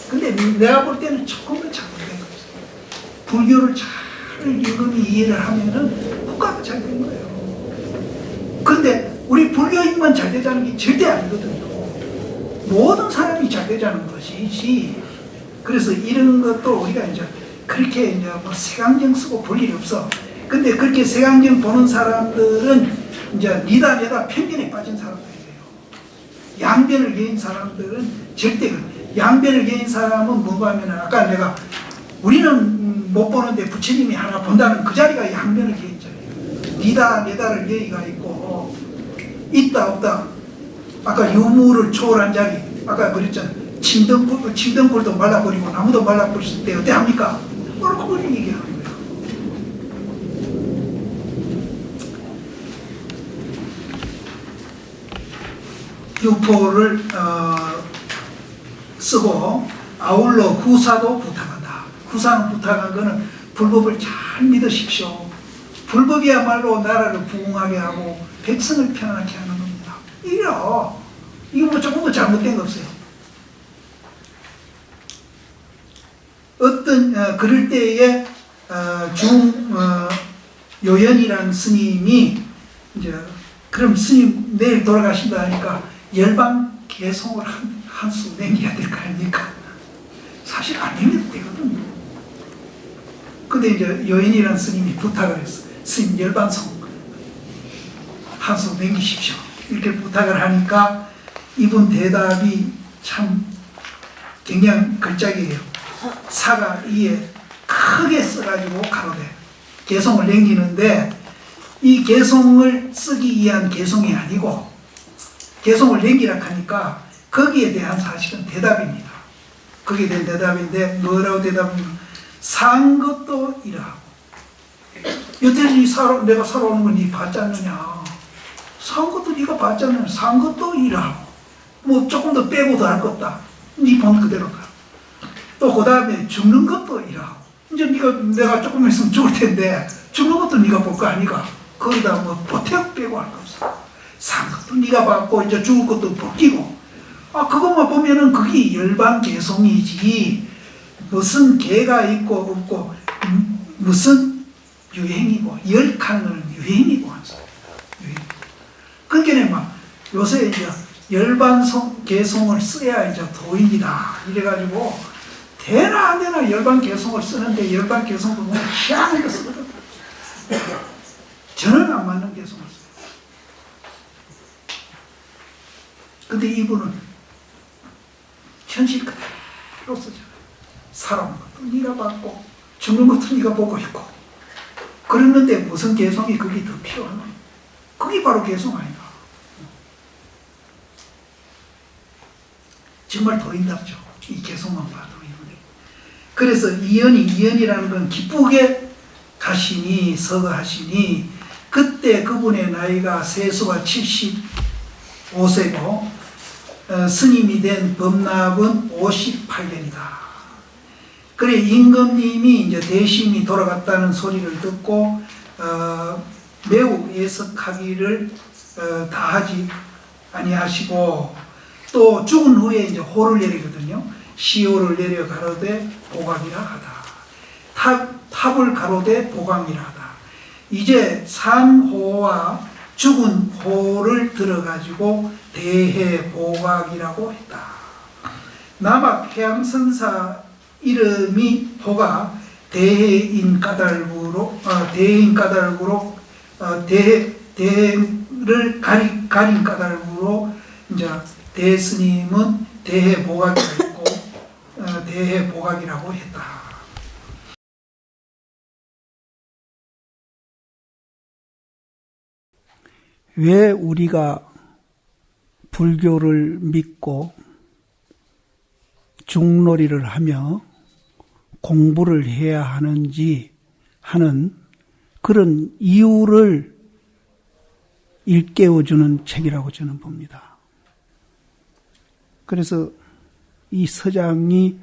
근데 내가 볼 때는 조금은 잘못된 거죠. 불교를 잘 임금이 이해를 하면은 국가가 잘 된 거예요. 그런데 우리 불교인만 잘 되자는 게 절대 아니거든요. 모든 사람이 잘 되자는 것이지. 그래서 이런 것도 우리가 이제 그렇게 이제 뭐 색안경 쓰고 볼 일이 없어. 근데 그렇게 색안경 보는 사람들은 이제 니다 내다 편견에 빠진 사람들이에요. 양변을 개인 사람들은 절대 양변을 개인 사람은 뭔가 하면 아까 내가 우리는 못 보는데 부처님이 하나 본다는 그 자리가 양변을 개인 자리예요. 니다 내다를 예의가 있고 있다 없다. 아까 유무를 초월한 자리 아까 그랬잖아요. 침등불도 말라버리고 나무도 말라버릴 때 어때 합니까? 바로 그걸 얘기하는 거예요. 유포를 쓰고 아울러 구사도 부탁한다. 구사는 부탁한 거는 불법을 잘 믿으십시오. 불법이야말로 나라를 부흥하게 하고 백성을 편안하게 하는 겁니다. 이거 뭐 조금도 잘못된 거 없어요. 어떤 그럴 때에 요연이라는 스님이 이제 그럼 스님 내일 돌아가신다 하니까 열반 개송을 한 수 남겨야 될 거 아닙니까? 사실 안 남겨도 되거든요. 근데 이제 요연이라는 스님이 부탁을 했어. 스님 열반송 한 수 남기십시오. 이렇게 부탁을 하니까 이분 대답이 참 굉장히 걸작이에요. 사가 이에 크게 써가지고 가로되 개송을 남기는데 이 개송을 쓰기 위한 개송이 아니고 개송을 남기라 하니까 거기에 대한 사실은 대답입니다. 거기에 대한 대답인데 뭐라고 대답하면 산 것도 이러하고 여태까지 내가 살아오는 건 네 봤지 않느냐. 산 것도 네가 봤지 않느냐. 산 것도 이러하고 뭐 조금 더 빼고 더 할 것 없다. 네 본 그대로 가. 또 그 다음에 죽는 것도 이러하고 이제 내가 조금 있으면 죽을 텐데 죽는 것도 네가 볼 거 아니가. 거기다 뭐 보태고 빼고 할 거 없어. 산 것도 네가 봤고 이제 죽을 것도 벗기고 그것만 보면은 그게 열반개송이지 무슨 개가 있고 없고 무슨 유행이고 열카는 거는 유행이고 하죠. 유행. 그러니까 막 요새 이제 열반개송을 써야 이제 도입니다. 이래가지고 되나 안 되나 열반개송을 쓰는데 열반개송도 뭐 희한하게 쓰거든. 저는 안 맞는 개송을 써요. 근데 이분은 현실 그대로 쓰잖아요. 살아오는 것도 네가 봤고 죽는 것도 네가 보고 있고 그랬는데 무슨 개송이 그게 더 필요하나? 그게 바로 개송 아닌가? 정말 도인답죠. 이 개송만 봐도. 그래서 이연이라는 건 기쁘게 가시니 서거하시니 그때 그분의 나이가 세수가 75세고 스님이 된 범납은 58년이다. 그래 임금님이 이제 대심이 돌아갔다는 소리를 듣고 매우 애석하기를 다하지 아니하시고 또 죽은 후에 이제 호를 내리거든요. 시호를 내려 가로되 보강이라 하다. 탑을 가로되 보강이라 하다. 이제 산호와 죽은 호를 들어가지고 대해보각이라고 했다. 남악 해양선사 이름이 호가 대해인 까닭으로 대해를 가린 까닭으로 이제 대스님은 대해보각이라 했고 대해보각이라고 했다. 왜 우리가 불교를 믿고 중놀이를 하며 공부를 해야 하는지 하는 그런 이유를 일깨워주는 책이라고 저는 봅니다. 그래서 이 서장이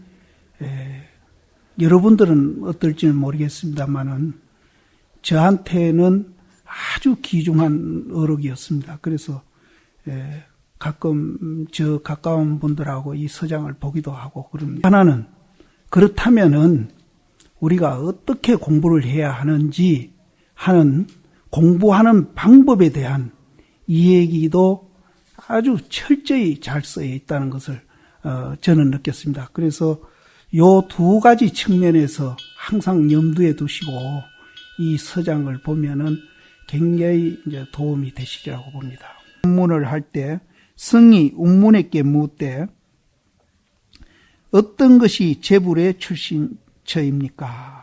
여러분들은 어떨지는 모르겠습니다만은 저한테는 아주 귀중한 어록이었습니다. 그래서 가끔 저 가까운 분들하고 이 서장을 보기도 하고 그럽니다. 하나는 그렇다면은 우리가 어떻게 공부를 해야 하는지 하는 공부하는 방법에 대한 이야기도 아주 철저히 잘 쓰여 있다는 것을 저는 느꼈습니다. 그래서 요 두 가지 측면에서 항상 염두에 두시고 이 서장을 보면은 굉장히 이제 도움이 되시리라고 봅니다. 운문을 할 때 성이 운문에게 묻되 어떤 것이 제불의 출신처입니까?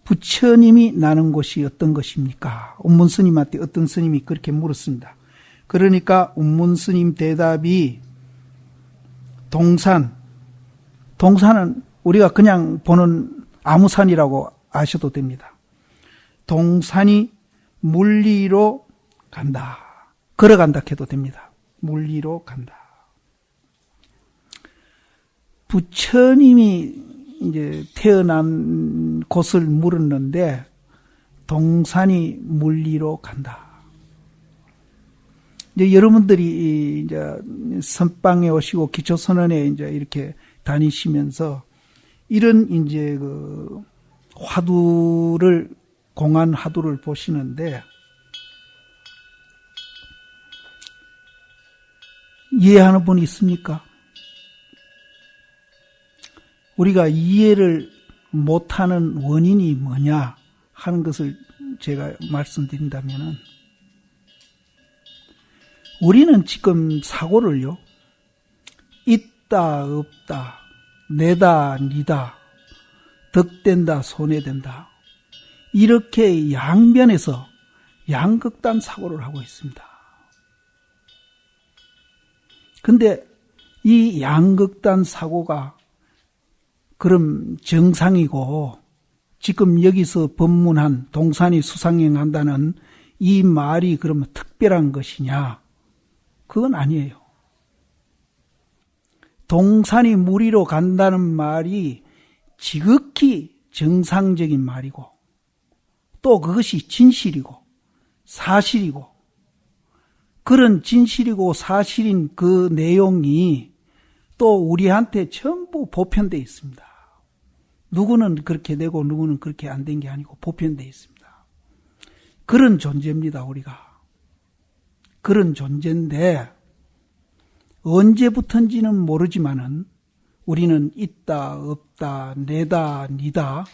부처님이 나는 곳이 어떤 것입니까? 운문 스님한테 어떤 스님이 그렇게 물었습니다. 그러니까 운문 스님 대답이 동산은 우리가 그냥 보는 아무 산이라고 아셔도 됩니다. 동산이 물리로 간다. 걸어간다 해도 됩니다. 물리로 간다. 부처님이 이제 태어난 곳을 물었는데 동산이 물리로 간다. 이제 여러분들이 이제 선방에 오시고 기초선언에 이제 이렇게 다니시면서 이런 이제 그 화두를 공안 화두를 보시는데 이해하는 분이 있습니까? 우리가 이해를 못하는 원인이 뭐냐 하는 것을 제가 말씀드린다면은 우리는 지금 사고를요, 있다, 없다, 내다, 니다, 덕된다, 손해된다, 이렇게 양변에서 양극단 사고를 하고 있습니다. 근데 이 양극단 사고가 그럼 정상이고 지금 여기서 법문한 동산이 수상행한다는 이 말이 그러면 특별한 것이냐? 그건 아니에요. 동산이 무리로 간다는 말이 지극히 정상적인 말이고 또 그것이 진실이고 사실이고 그런 진실이고 사실인 그 내용이 또 우리한테 전부 보편되어 있습니다. 누구는 그렇게 되고 누구는 그렇게 안 된 게 아니고 보편되어 있습니다. 그런 존재입니다, 우리가. 그런 존재인데 언제부턴지는 모르지만은 우리는 있다, 없다, 내다, 니다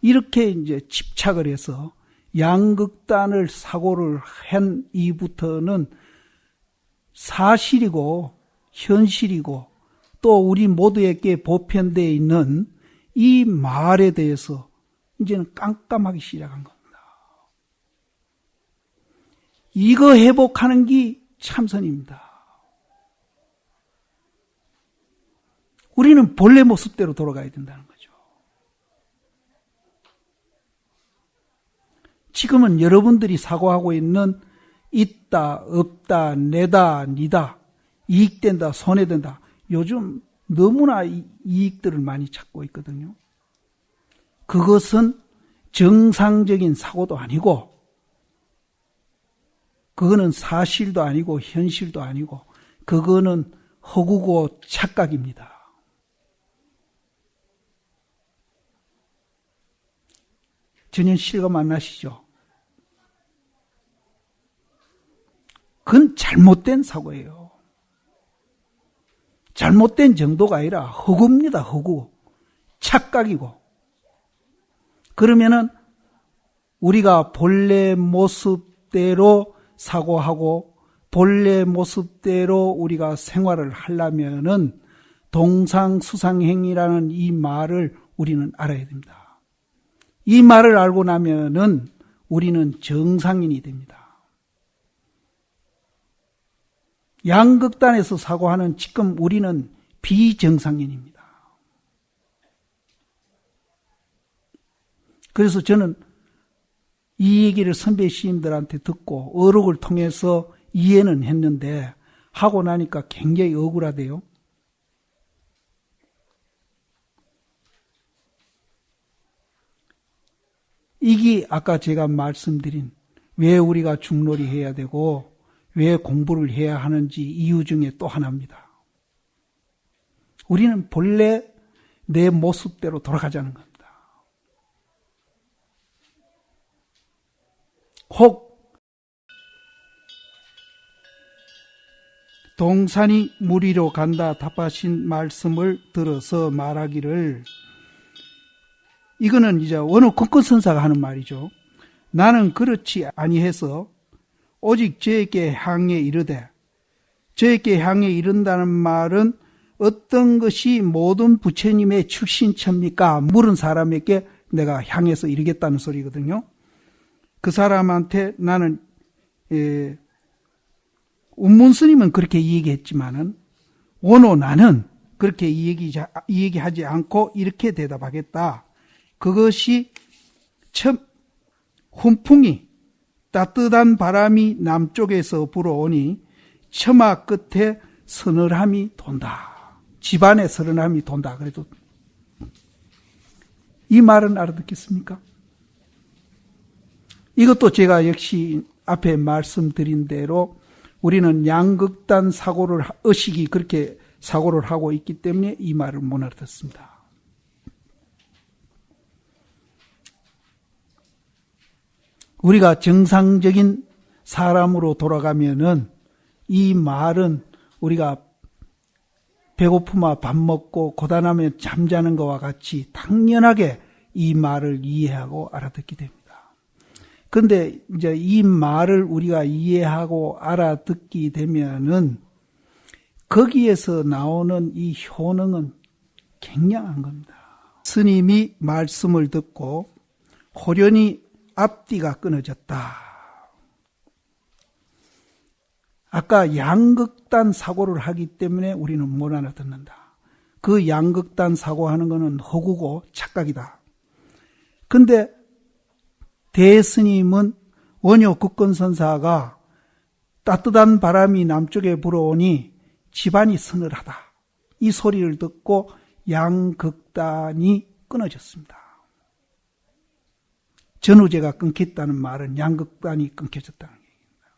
이렇게 이제 집착을 해서 양극단을 사고를 한 이부터는 사실이고 현실이고 또 우리 모두에게 보편되어 있는 이 말에 대해서 이제는 깜깜하기 시작한 겁니다. 이거 회복하는 게 참선입니다. 우리는 본래 모습대로 돌아가야 된다는 거죠. 지금은 여러분들이 사고하고 있는 있다, 없다, 내다, 니다, 이익된다, 손해된다. 요즘 너무나 이익들을 많이 찾고 있거든요. 그것은 정상적인 사고도 아니고 그거는 사실도 아니고 현실도 아니고 그거는 허구고 착각입니다. 전혀 실감 안 나시죠? 그건 잘못된 사고예요. 잘못된 정도가 아니라 허구입니다. 허구. 착각이고. 그러면은 우리가 본래 모습대로 사고하고 본래 모습대로 우리가 생활을 하려면은 동상수상행이라는 이 말을 우리는 알아야 됩니다. 이 말을 알고 나면은 우리는 정상인이 됩니다. 양극단에서 사고하는 지금 우리는 비정상인입니다. 그래서 저는 이 얘기를 선배 시인들한테 듣고 어록을 통해서 이해는 했는데 하고 나니까 굉장히 억울하대요. 이게 아까 제가 말씀드린 왜 우리가 중놀이 해야 되고 왜 공부를 해야 하는지 이유 중에 또 하나입니다. 우리는 본래 내 모습대로 돌아가자는 겁니다. 혹 동산이 무리로 간다 답하신 말씀을 들어서 말하기를, 이거는 이제 어느 국권선사가 하는 말이죠. 나는 그렇지 아니해서 오직 저에게 향해 이르되, 저에게 향해 이른다는 말은 어떤 것이 모든 부처님의 출신처입니까? 물은 사람에게 내가 향해서 이르겠다는 소리거든요. 그 사람한테 나는 운문스님은 그렇게 얘기했지만은 원호 나는 그렇게 얘기하지 않고 이렇게 대답하겠다. 그것이 참 훈풍이 따뜻한 바람이 남쪽에서 불어오니 처마 끝에 서늘함이 돈다. 집안에 서늘함이 돈다. 그래도 이 말은 알아듣겠습니까? 이것도 제가 역시 앞에 말씀드린 대로 우리는 양극단 사고를, 의식이 그렇게 사고를 하고 있기 때문에 이 말을 못 알아듣습니다. 우리가 정상적인 사람으로 돌아가면은 이 말은 우리가 배고프면 밥 먹고 고단하면 잠자는 것과 같이 당연하게 이 말을 이해하고 알아듣게 됩니다. 그런데 이제 이 말을 우리가 이해하고 알아듣게 되면은 거기에서 나오는 이 효능은 굉장한 겁니다. 스님이 말씀을 듣고 호련히 앞뒤가 끊어졌다. 아까 양극단 사고를 하기 때문에 우리는 못 알아듣는다. 그 양극단 사고하는 것은 허구고 착각이다. 근데 대스님은 원효 국건선사가 따뜻한 바람이 남쪽에 불어오니 집안이 서늘하다. 이 소리를 듣고 양극단이 끊어졌습니다. 전우제가 끊겼다는 말은 양극단이 끊겨졌다는 얘기입니다.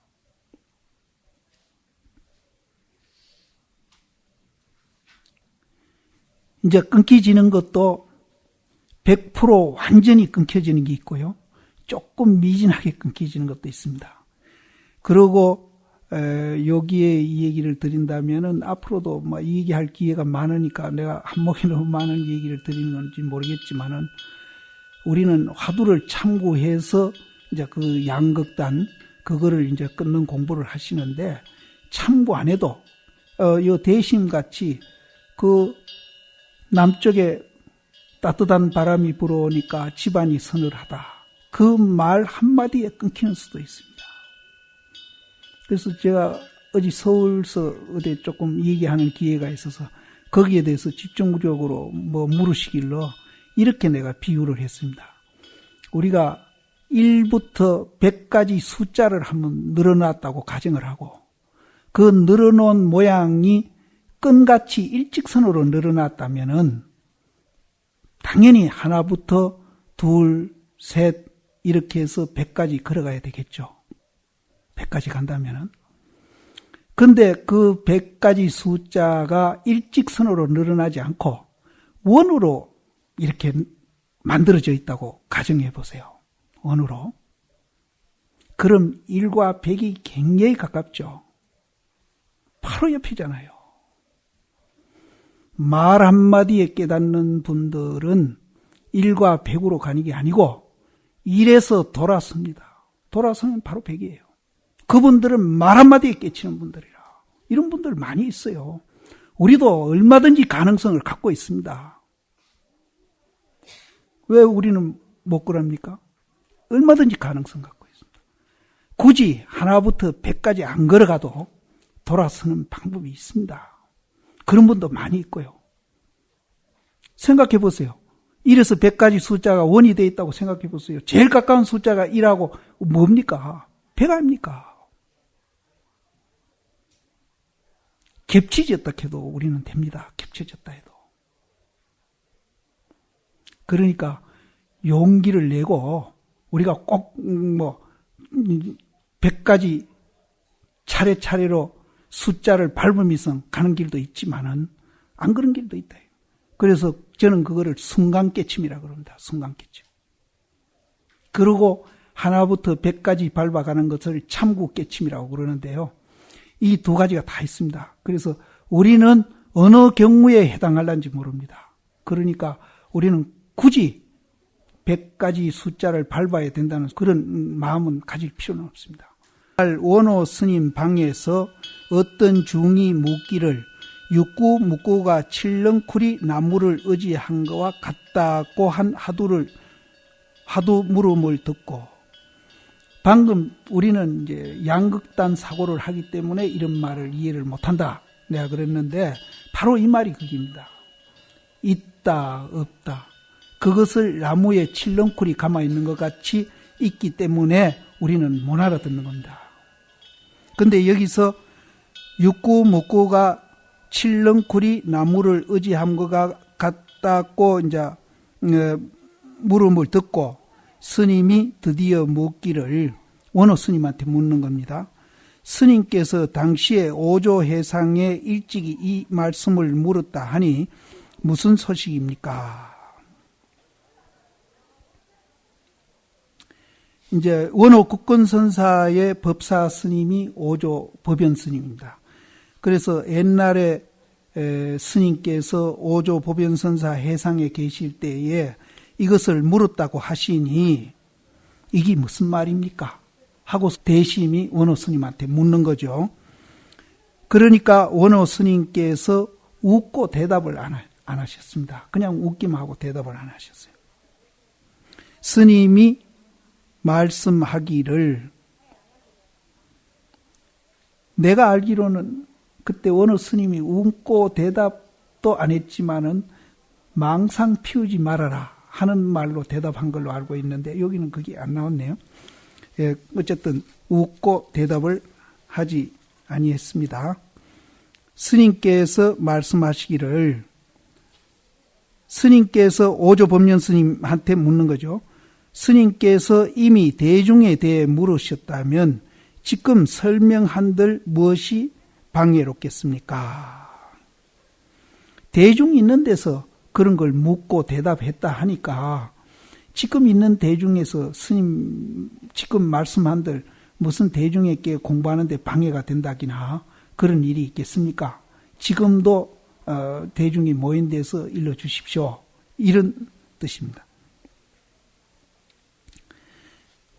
이제 끊겨지는 것도 100% 완전히 끊겨지는 게 있고요. 조금 미진하게 끊겨지는 것도 있습니다. 그리고 여기에 이 얘기를 드린다면은 앞으로도 뭐 이 얘기할 기회가 많으니까 내가 한목에 너무 많은 얘기를 드리는 건지 모르겠지만은 우리는 화두를 참고해서 이제 그 양극단 그거를 이제 끊는 공부를 하시는데 참고 안 해도 요 대심 같이 그 남쪽에 따뜻한 바람이 불어오니까 집안이 서늘하다. 그 말 한마디에 끊기는 수도 있습니다. 그래서 제가 어제 서울서 어디 조금 얘기하는 기회가 있어서 거기에 대해서 집중적으로 뭐 물으시길로 이렇게 내가 비유를 했습니다. 우리가 1부터 100까지 숫자를 한번 늘어놨다고 가정을 하고 그 늘어놓은 모양이 끈같이 일직선으로 늘어났다면은 당연히 하나부터 둘, 셋 이렇게 해서 100까지 걸어가야 되겠죠. 100까지 간다면은. 근데 그 100까지 숫자가 일직선으로 늘어나지 않고 원으로 이렇게 만들어져 있다고 가정해 보세요. 원으로. 그럼 1과 100이 굉장히 가깝죠. 바로 옆이잖아요. 말 한마디에 깨닫는 분들은 1과 100으로 가는 게 아니고 1에서 돌아섭니다. 돌아서면 바로 100이에요. 그분들은 말 한마디에 깨치는 분들이라. 이런 분들 많이 있어요. 우리도 얼마든지 가능성을 갖고 있습니다. 왜 우리는 못 그럽니까? 얼마든지 가능성 갖고 있습니다. 굳이 하나부터 100까지 안 걸어가도 돌아서는 방법이 있습니다. 그런 분도 많이 있고요. 생각해 보세요. 1에서 100까지 숫자가 원이 되어 있다고 생각해 보세요. 제일 가까운 숫자가 1하고 뭡니까? 100 아닙니까? 겹치졌다 해도 우리는 됩니다. 겹쳐졌다 해도. 그러니까 용기를 내고 우리가 꼭 100가지 차례차례로 숫자를 밟으면서 가는 길도 있지만은 안 그런 길도 있다. 그래서 저는 그거를 순간깨침이라고 그럽니다. 순간깨침. 그리고 하나부터 100까지 밟아가는 것을 참구깨침이라고 그러는데요. 이 두 가지가 다 있습니다. 그래서 우리는 어느 경우에 해당할는지 모릅니다. 그러니까 우리는 굳이 100가지 숫자를 밟아야 된다는 그런 마음은 가질 필요는 없습니다. 원호 스님 방에서 어떤 중이 묻기를 육구 묵구가 칠렁쿨이 나무를 의지한 것과 같다고 한 하두 물음을 듣고, 방금 우리는 이제 양극단 사고를 하기 때문에 이런 말을 이해를 못한다 내가 그랬는데, 바로 이 말이 그겁니다. 있다 없다, 그것을 나무에 칠렁쿨이 감아 있는 것 같이 있기 때문에 우리는 못 알아듣는 겁니다. 근데 여기서 육구 묵구가 칠렁쿨이 나무를 의지한 것 같다고 이제 물음을 듣고 스님이 드디어 묻기를, 원호 스님한테 묻는 겁니다. 스님께서 당시에 오조해상에 일찍이 이 말씀을 물었다 하니 무슨 소식입니까? 이제 원호 국건선사의 법사 스님이 오조 법연 스님입니다. 그래서 옛날에 스님께서 오조 법연선사 해상에 계실 때에 이것을 물었다고 하시니 이게 무슨 말입니까? 하고 대심이 원호 스님한테 묻는 거죠. 그러니까 원호 스님께서 웃고 대답을 안 하셨습니다. 그냥 웃기만 하고 대답을 안 하셨어요. 스님이 말씀하기를, 내가 알기로는 그때 원호 스님이 웃고 대답도 안 했지만은 망상 피우지 말아라 하는 말로 대답한 걸로 알고 있는데 여기는 그게 안 나왔네요. 예, 어쨌든 웃고 대답을 하지 아니했습니다. 스님께서 말씀하시기를, 스님께서 오조 법륜 스님한테 묻는 거죠. 스님께서 이미 대중에 대해 물으셨다면 지금 설명한들 무엇이 방해롭겠습니까? 대중이 있는 데서 그런 걸 묻고 대답했다 하니까 지금 있는 대중에서 스님 지금 말씀한들 무슨 대중에게 공부하는데 방해가 된다기나 그런 일이 있겠습니까? 지금도 대중이 모인 데서 일러주십시오. 이런 뜻입니다.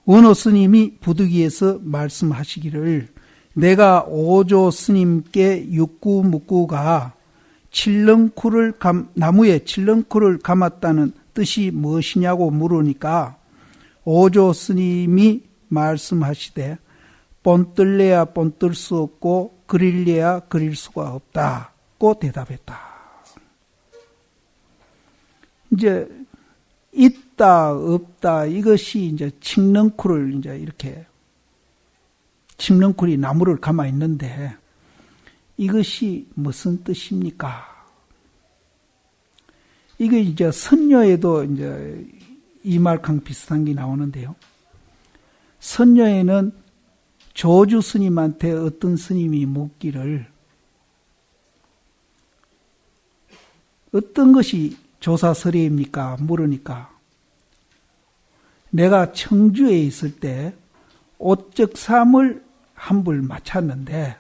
원호 스님이 부득이해서 말씀하시기를, 내가 오조 스님께 육구묵구가 나무에 칠렁쿨을 감았다는 뜻이 무엇이냐고 물으니까 오조 스님이 말씀하시되 본뜰래야 본뜰 수 없고 그릴래야 그릴 수가 없다고 대답했다. 이제 있다 없다 이것이 이제 칠렁쿨을 이제 이렇게 칠렁쿨이 나무를 감아 있는데 이것이 무슨 뜻입니까? 이게 이제 선녀에도 이제 이 말랑 비슷한 게 나오는데요. 선녀에는 조주 스님한테 어떤 스님이 묻기를, 어떤 것이 조사설의입니까? 물으니까 내가 청주에 있을 때 오적삼을 한 불 마쳤는데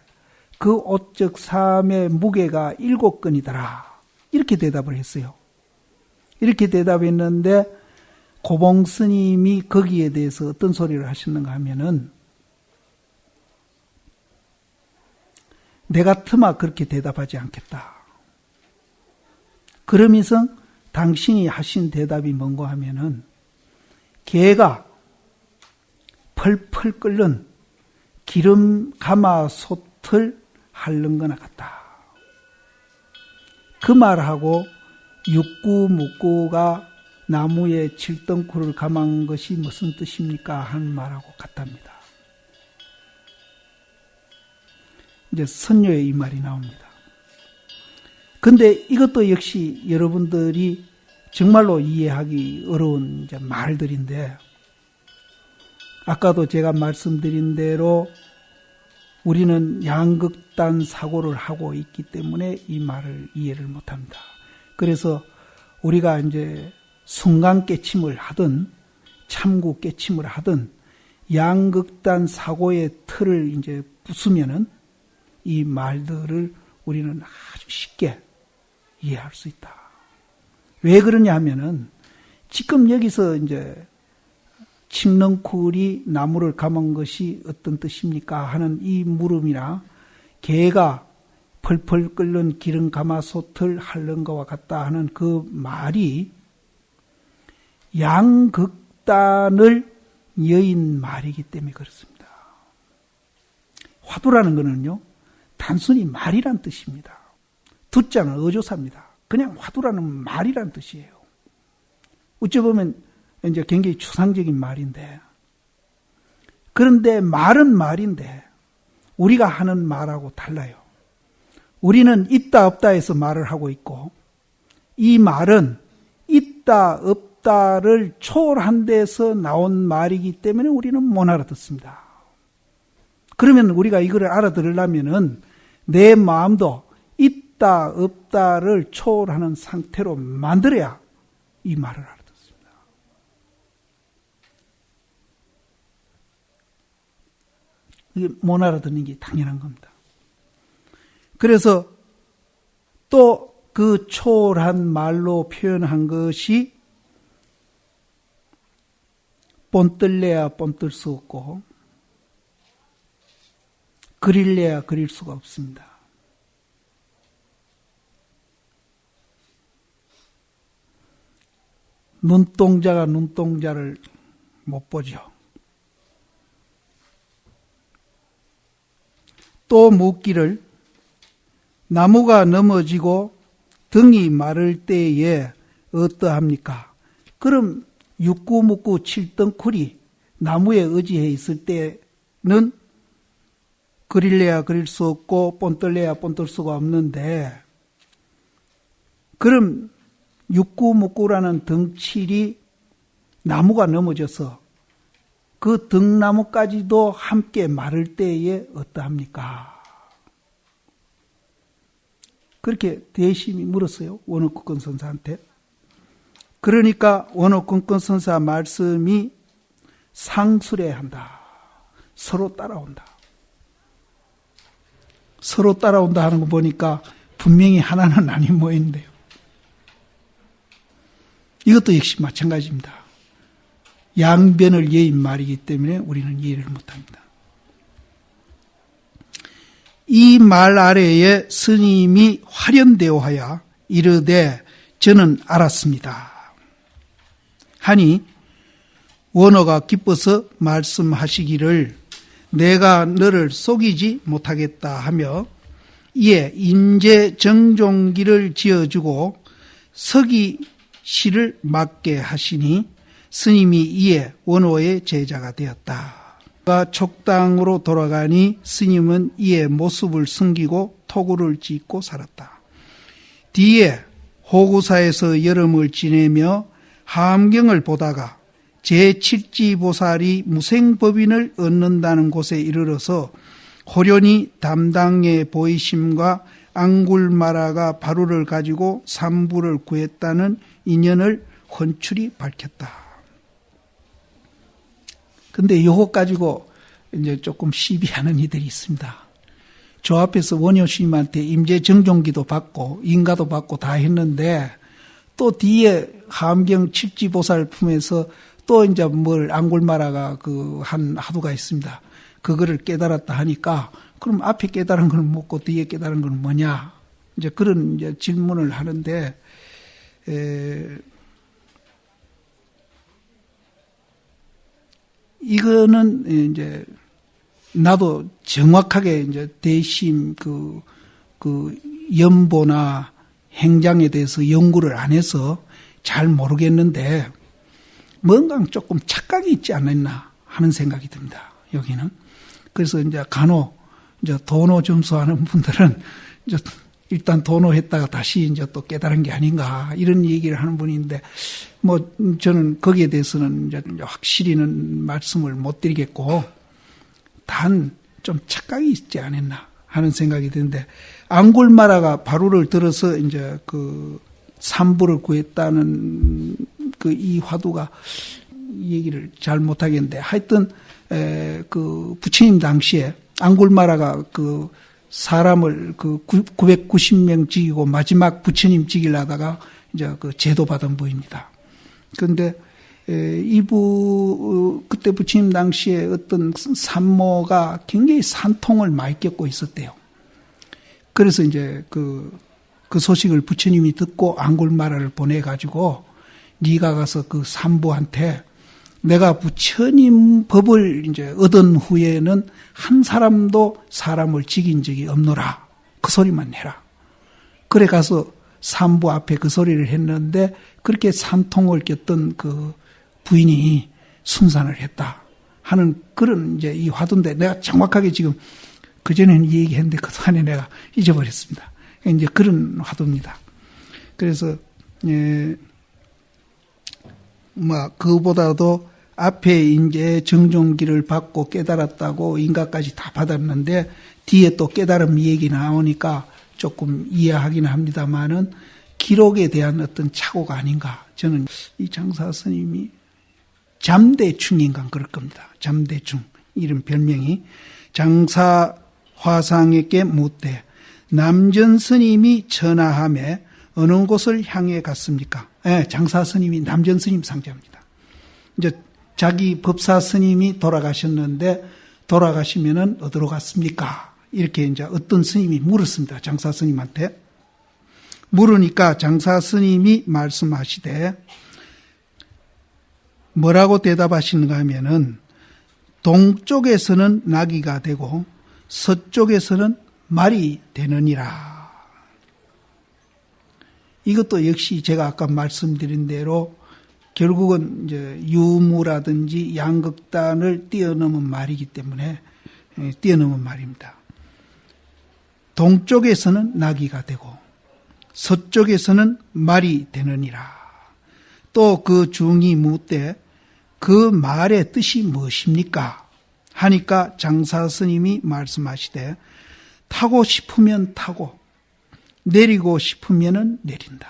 그 오적삼의 무게가 7건이더라. 이렇게 대답을 했어요. 이렇게 대답했는데 고봉 스님이 거기에 대해서 어떤 소리를 하셨는가 하면은, 내 같으면 그렇게 대답하지 않겠다. 그러면서 당신이 하신 대답이 뭔가 하면은 개가 펄펄 끓는 기름 가마솥을 핥는 거나 같다. 그 말하고 육구묵구가 나무에 7덩쿨을 감은 것이 무슨 뜻입니까? 하는 말하고 같답니다. 이제 선녀의 이 말이 나옵니다. 근데 이것도 역시 여러분들이 정말로 이해하기 어려운 이제 말들인데, 아까도 제가 말씀드린 대로 우리는 양극단 사고를 하고 있기 때문에 이 말을 이해를 못합니다. 그래서 우리가 이제 순간 깨침을 하든 참고 깨침을 하든 양극단 사고의 틀을 이제 부수면은 이 말들을 우리는 아주 쉽게 이해할 수 있다. 왜 그러냐 하면은 지금 여기서 이제 칡넝쿨이 나무를 감은 것이 어떤 뜻입니까? 하는 이 물음이나 개가 펄펄 끓는 기름 가마솥을 핥는 것과 같다 하는 그 말이 양극단을 여인 말이기 때문에 그렇습니다. 화두라는 것은요, 단순히 말이란 뜻입니다. 두자는 어조사입니다. 그냥 화두라는 말이란 뜻이에요. 어찌 보면 이제 굉장히 추상적인 말인데, 그런데 말은 말인데 우리가 하는 말하고 달라요. 우리는 있다 없다에서 말을 하고 있고, 이 말은 있다 없다를 초월한 데서 나온 말이기 때문에 우리는 못 알아듣습니다. 그러면 우리가 이거를 알아들으려면은 내 마음도 있다 없다를 초월하는 상태로 만들어야 이 말을 알아듣습니다. 이게 못 알아듣는 게 당연한 겁니다. 그래서 또 그 초월한 말로 표현한 것이 본뜰래야 본뜰 수 없고 그릴래야 그릴 수가 없습니다. 눈동자가 눈동자를 못 보죠. 또 묻기를 나무가 넘어지고 등이 마를 때에 어떠합니까? 그럼 육구묵구 칠덩쿨이 나무에 의지해 있을 때는 그릴래야 그릴 수 없고 본뜰래야 본뜰 수가 없는데, 그럼 육구묵구라는 덩칠이 나무가 넘어져서 그 등나무까지도 함께 마를 때에 어떠합니까? 그렇게 대심이 물었어요. 원어권권 선사한테. 그러니까 원어권권 선사 말씀이 상수례한다. 서로 따라온다. 서로 따라온다 하는 거 보니까 분명히 하나는 아닌 모양인데요. 이것도 역시 마찬가지입니다. 양변을 예인 말이기 때문에 우리는 이해를 못합니다. 이 말 아래에 스님이 화련대오하여 이르되 저는 알았습니다 하니, 원어가 기뻐서 말씀하시기를 내가 너를 속이지 못하겠다 하며 이에 임재정종기를 지어주고 서기시를 맡게 하시니 스님이 이에 원어의 제자가 되었다. 그가 촉당으로 돌아가니 스님은 이에 모습을 숨기고 토구를 짓고 살았다. 뒤에 호구사에서 여름을 지내며 함경을 보다가 제7지보살이 무생법인을 얻는다는 곳에 이르러서 호련히 담당의 보이심과 앙굴마라가 바루를 가지고 삼부를 구했다는 인연을 헌출히 밝혔다. 근데 요거 가지고 이제 조금 시비하는 이들이 있습니다. 저 앞에서 원효 스님한테 임재정종기도 받고 인가도 받고 다 했는데 또 뒤에 함경 칠지보살 품에서 또 이제 뭘 앙굴마라가 그 한 하두가 있습니다. 그거를 깨달았다 하니까 그럼 앞에 깨달은 걸 묻고 뒤에 깨달은 건 뭐냐? 이제 그런 이제 질문을 하는데 이거는 이제 나도 정확하게 이제 대심 그 연보나 행장에 대해서 연구를 안 해서 잘 모르겠는데 뭔가 조금 착각이 있지 않았나 하는 생각이 듭니다. 여기는. 그래서 이제 간혹 이제 도노 점수하는 분들은 이제 일단 도노했다가 다시 이제 또 깨달은 게 아닌가 이런 얘기를 하는 분인데 뭐 저는 거기에 대해서는 이제 확실히는 말씀을 못 드리겠고 단 좀 착각이 있지 않았나 하는 생각이 드는데 앙골마라가 바로를 들어서 이제 그 산부를 구했다는 그 이 화두가 얘기를 잘 못하겠는데 하여튼 그 부처님 당시에 앙골마라가 그 사람을 그 990명 죽이고 마지막 부처님 죽이려다가 이제 그 제도받은 부입니다. 그런데 이부 그때 부처님 당시에 어떤 산모가 굉장히 산통을 많이 겪고 있었대요. 그래서 이제 그 소식을 부처님이 듣고 앙골마라를 보내가지고 네가 가서 그 산부한테 내가 부처님 법을 이제 얻은 후에는 한 사람도 사람을 죽인 적이 없노라. 그 소리만 해라. 그래 가서 산부 앞에 그 소리를 했는데 그렇게 산통을 겪던 그 부인이 순산을 했다 하는 그런 이제 이 화두인데 내가 정확하게 지금 그전에는 이 얘기했는데 그동안에 내가 잊어버렸습니다. 이제 그런 화두입니다. 그래서 뭐 그보다도 앞에 이제 정종기를 받고 깨달았다고 인가까지 다 받았는데 뒤에 또 깨달음 얘기 나오니까 조금 이해하기는 합니다만은 기록에 대한 어떤 착오가 아닌가. 저는 이 장사 스님이 잠대충인가 그럴 겁니다. 잠대충 이름 별명이 장사 화상에게 묻되 남전 스님이 전하함에 어느 곳을 향해 갔습니까? 장사 스님이 남전 스님 상자입니다. 이제 자기 법사 스님이 돌아가셨는데 돌아가시면은 어디로 갔습니까? 이렇게 이제 어떤 스님이 물었습니다. 장사 스님한테. 물으니까 장사 스님이 말씀하시되 뭐라고 대답하시는가 하면은 동쪽에서는 나귀가 되고 서쪽에서는 말이 되느니라. 이것도 역시 제가 아까 말씀드린 대로 결국은 이제 유무라든지 양극단을 뛰어넘은 말이기 때문에 뛰어넘은 말입니다. 동쪽에서는 나귀가 되고 서쪽에서는 말이 되느니라. 또 그 중이 묻되 그 말의 뜻이 무엇입니까? 하니까 장사 스님이 말씀하시되 타고 싶으면 타고 내리고 싶으면은 내린다.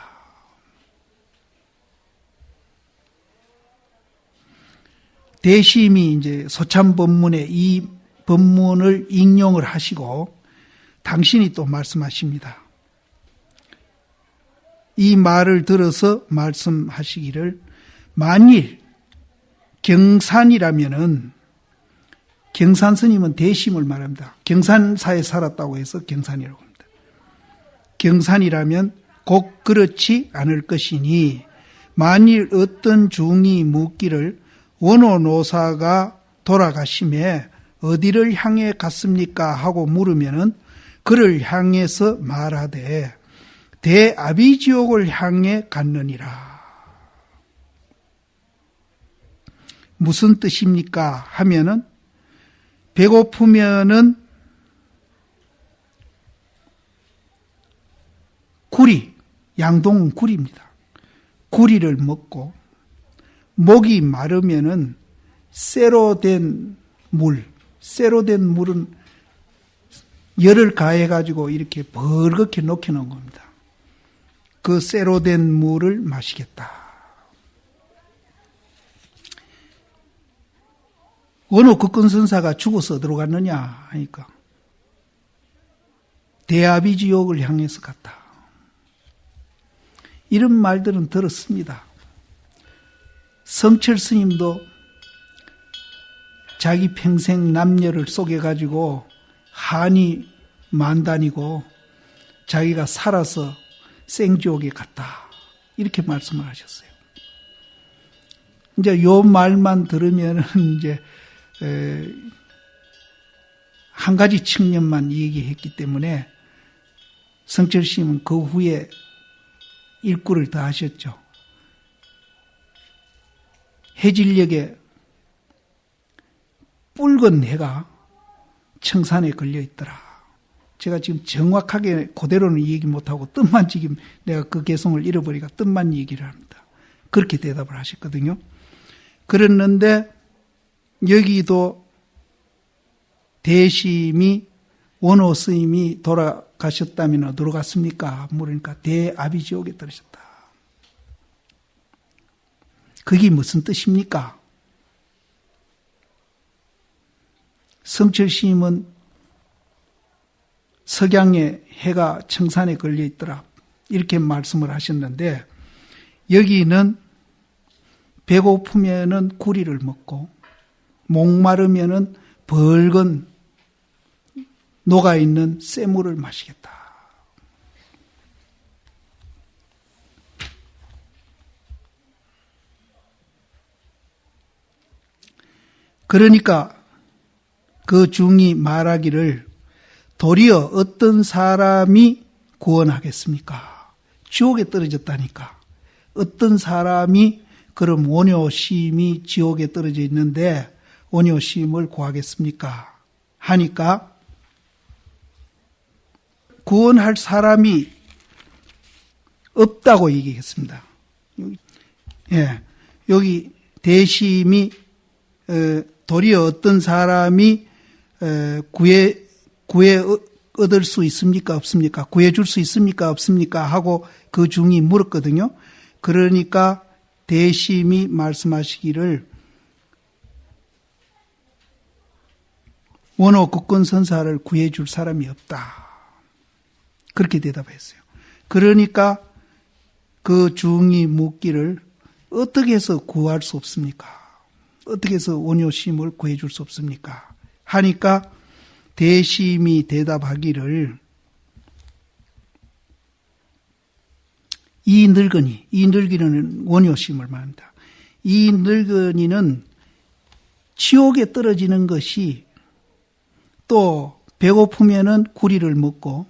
대심이 이제 소참법문에 이 법문을 인용을 하시고 당신이 또 말씀하십니다. 이 말을 들어서 말씀하시기를 만일 경산이라면은 경산 스님은 대심을 말합니다. 경산사에 살았다고 해서 경산이라고 합니다. 경산이라면 곧 그렇지 않을 것이니 만일 어떤 중이 묻기를 원호노사가 돌아가심에 어디를 향해 갔습니까? 하고 물으면은 그를 향해서 말하되 대아비지옥을 향해 갔느니라. 무슨 뜻입니까? 하면은 배고프면은 구리, 양동은 구리입니다. 구리를 먹고 목이 마르면은 쇠로 된 물은 열을 가해가지고 이렇게 벌겋게 녹여놓은 겁니다. 그 쇠로 된 물을 마시겠다. 어느 국건선사가 죽어서 들어갔느냐 하니까 대아비지옥을 향해서 갔다. 이런 말들은 들었습니다. 성철 스님도 자기 평생 남녀를 속여가지고 한이 만단이고 자기가 살아서 생지옥에 갔다. 이렇게 말씀을 하셨어요. 이제 요 말만 들으면은 이제 한 가지 측면만 얘기했기 때문에 성철 스님은 그 후에 일구를 더 하셨죠. 해질녘에 붉은 해가 청산에 걸려 있더라. 제가 지금 정확하게 그대로는 얘기 못하고 뜻만 지금 내가 그 개성을 잃어버리니까 뜻만 얘기를 합니다. 그렇게 대답을 하셨거든요. 그랬는데 여기도 대심이 원호 스님이 돌아가셨다면 어디로 갔습니까? 물으니까 대아비지옥에 떨어졌다. 그게 무슨 뜻입니까? 성철 스님은 석양에 해가 청산에 걸려 있더라. 이렇게 말씀을 하셨는데 여기는 배고프면은 구리를 먹고 목마르면은 벌건 녹아있는 쇠물을 마시겠다. 그러니까 그 중이 말하기를 도리어 어떤 사람이 구원하겠습니까? 지옥에 떨어졌다니까. 어떤 사람이 그럼 원효심이 지옥에 떨어져 있는데 원효심을 구하겠습니까? 하니까 구원할 사람이 없다고 얘기했습니다. 여기 대심이 도리어 어떤 사람이 구해 얻을 수 있습니까? 없습니까? 구해줄 수 있습니까? 없습니까? 하고 그 중이 물었거든요. 그러니까 대심이 말씀하시기를 원호 국권선사를 구해줄 사람이 없다. 그렇게 대답했어요. 그러니까 그 중이 묻기를 어떻게 해서 구할 수 없습니까? 어떻게 해서 원효심을 구해줄 수 없습니까? 하니까 대심이 대답하기를 이 늙은이는 원효심을 말합니다. 이 늙은이는 지옥에 떨어지는 것이 또 배고프면은 구리를 먹고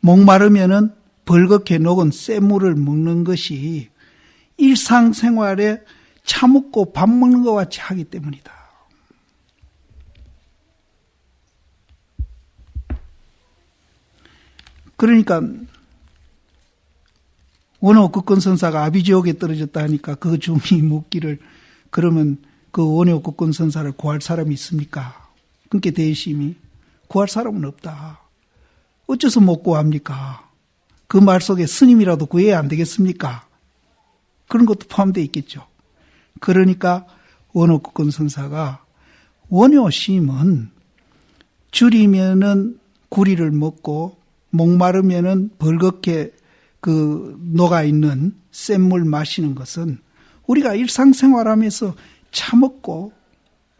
목마르면은 벌겋게 녹은 쇠물을 먹는 것이 일상생활에 차 먹고 밥 먹는 것 같이 하기 때문이다. 그러니까 원호 국권선사가 아비지옥에 떨어졌다 하니까 그 중이 묻기를 그러면 그 원호 국권선사를 구할 사람이 있습니까? 그러니까 대심이 구할 사람은 없다. 어째서 못 구합니까? 그 말 속에 스님이라도 구해야 안 되겠습니까? 그런 것도 포함되어 있겠죠. 그러니까 원호 국권선사가 원효심은 줄이면은 구리를 먹고 목마르면은 벌겋게 그 녹아있는 샘물 마시는 것은 우리가 일상생활하면서 차 먹고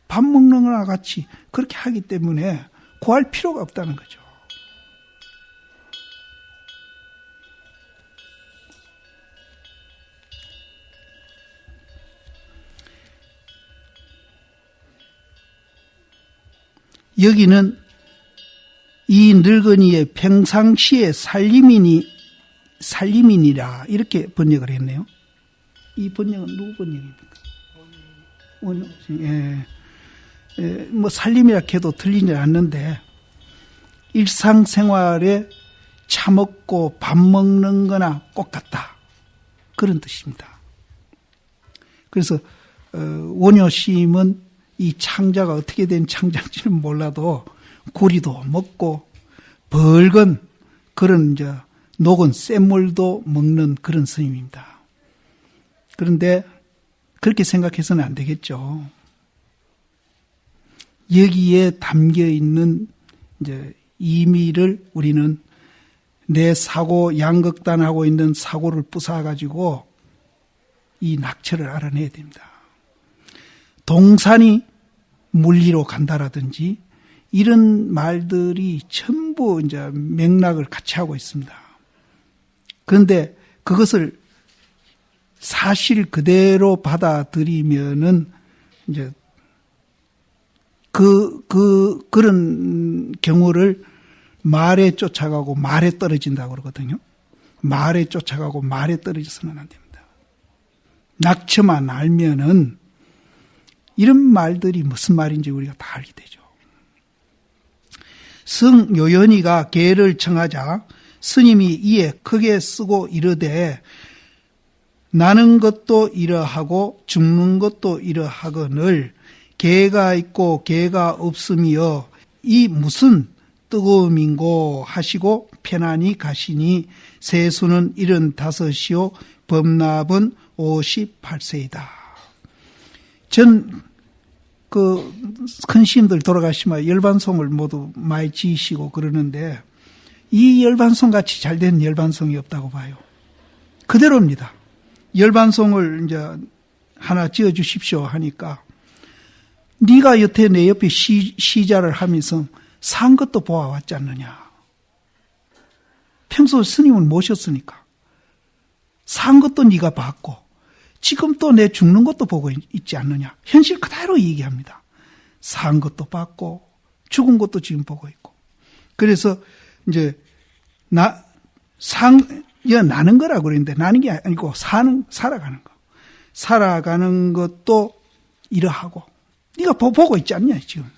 밥 먹는 거나 같이 그렇게 하기 때문에 구할 필요가 없다는 거죠. 여기는 이 늙은이의 평상시의 살림이니라 이렇게 번역을 했네요. 이 번역은 누구 번역입니까? 뭐 살림이라 해도 틀리지 않는데 일상생활에 차 먹고 밥 먹는 거나 똑같다. 그런 뜻입니다. 그래서 원효심은 이 창자가 어떻게 된 창자인지는 몰라도 구리도 먹고 벌건 그런 이제 녹은 쇳물도 먹는 그런 스님입니다. 그런데 그렇게 생각해서는 안 되겠죠. 여기에 담겨 있는 이제 의미를 우리는 내 사고 양극단하고 있는 사고를 부숴가지고 이 낙처를 알아내야 됩니다. 동산이 물리로 간다라든지 이런 말들이 전부 이제 맥락을 같이 하고 있습니다. 그런데 그것을 사실 그대로 받아들이면은 이제 그런 경우를 말에 쫓아가고 말에 떨어진다고 그러거든요. 말에 쫓아가고 말에 떨어져서는 안 됩니다. 낙처만 알면은 이런 말들이 무슨 말인지 우리가 다 알게 되죠. 성 요연이가 계를 청하자 스님이 이에 크게 쓰고 이르되 나는 것도 이러하고 죽는 것도 이러하거늘 개가 있고 개가 없음이여 이 무슨 뜨거움인고 하시고 편안히 가시니 세수는 75이요 범납은 58세이다. 전 큰 스님들 돌아가시면 열반송을 모두 많이 지으시고 그러는데 이 열반송 같이 잘된 열반송이 없다고 봐요. 그대로입니다. 열반송을 이제 하나 지어 주십시오 하니까 네가 여태 내 옆에 시자를 하면서 산 것도 보아왔지 않느냐. 평소 스님을 모셨으니까 산 것도 네가 봤고 지금 또 내 죽는 것도 보고 있지 않느냐. 현실 그대로 얘기합니다. 산 것도 봤고 죽은 것도 지금 보고 있고. 그래서 이제 나는 거라고 그러는데 나는 게 아니고 살아가는 거. 살아가는 것도 이러하고 네가 보고 있지 않냐 지금.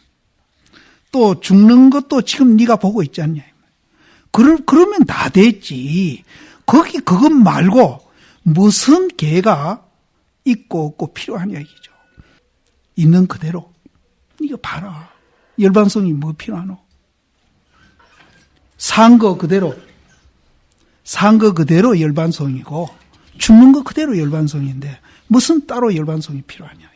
또 죽는 것도 지금 네가 보고 있지 않냐. 그러면 다 됐지. 그것 말고 무슨 개가 있고 없고 필요하냐 이기죠. 있는 그대로. 이거 봐라. 열반성이 뭐 필요하노? 산 거 그대로 열반성이고 죽는 거 그대로 열반성인데 무슨 따로 열반성이 필요하냐.